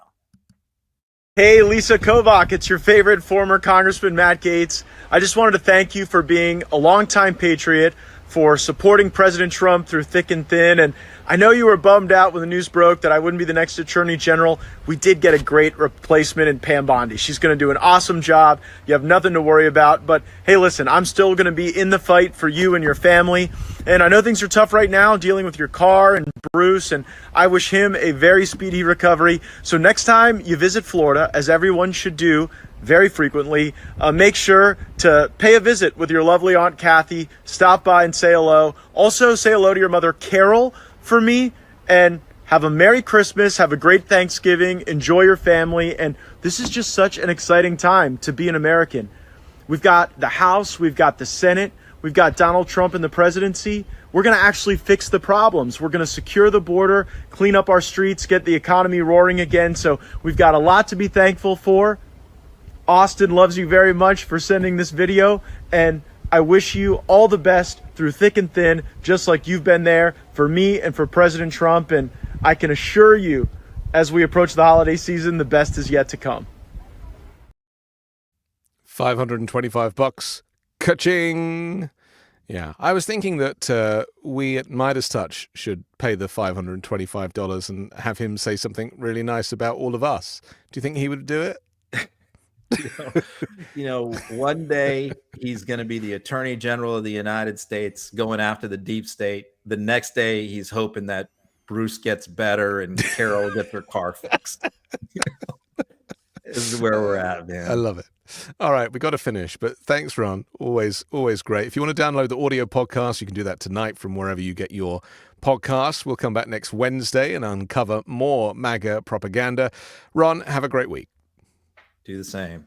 Hey, Lisa Kovac, it's your favorite former Congressman Matt Gaetz. I just wanted to thank you for being a longtime patriot, for supporting President Trump through thick and thin. And I know you were bummed out when the news broke that I wouldn't be the next Attorney General. We did get a great replacement in Pam Bondi. She's going to do an awesome job. You have nothing to worry about. But hey, listen, I'm still going to be in the fight for you and your family. And I know things are tough right now dealing with your car and Bruce, and I wish him a very speedy recovery. So next time you visit Florida, as everyone should do very frequently, make sure to pay a visit with your lovely Aunt Kathy. Stop by and say hello. Also, say hello to your mother, Carol, for me, and have a Merry Christmas. Have a great Thanksgiving. Enjoy your family. And this is just such an exciting time to be an American. We've got the House. We've got the Senate. We've got Donald Trump in the presidency. We're going to actually fix the problems. We're going to secure the border, clean up our streets, get the economy roaring again. So we've got a lot to be thankful for. Austin loves you very much for sending this video, and I wish you all the best through thick and thin, just like you've been there for me and for President Trump. And I can assure you, as we approach the holiday season, the best is yet to come. $525. Ka-ching! Yeah, I was thinking that we at Midas Touch should pay the $525 and have him say something really nice about all of us. Do you think he would do it? One day he's going to be the Attorney General of the United States going after the deep state. The next day he's hoping that Bruce gets better and Carol gets her car fixed. This is where we're at, man. I love it. All right, we got to finish, but thanks, Ron. Always great. If you want to download the audio podcast, you can do that tonight from wherever you get your podcasts. We'll come back next Wednesday and uncover more MAGA propaganda. Ron, have a great week. Do the same.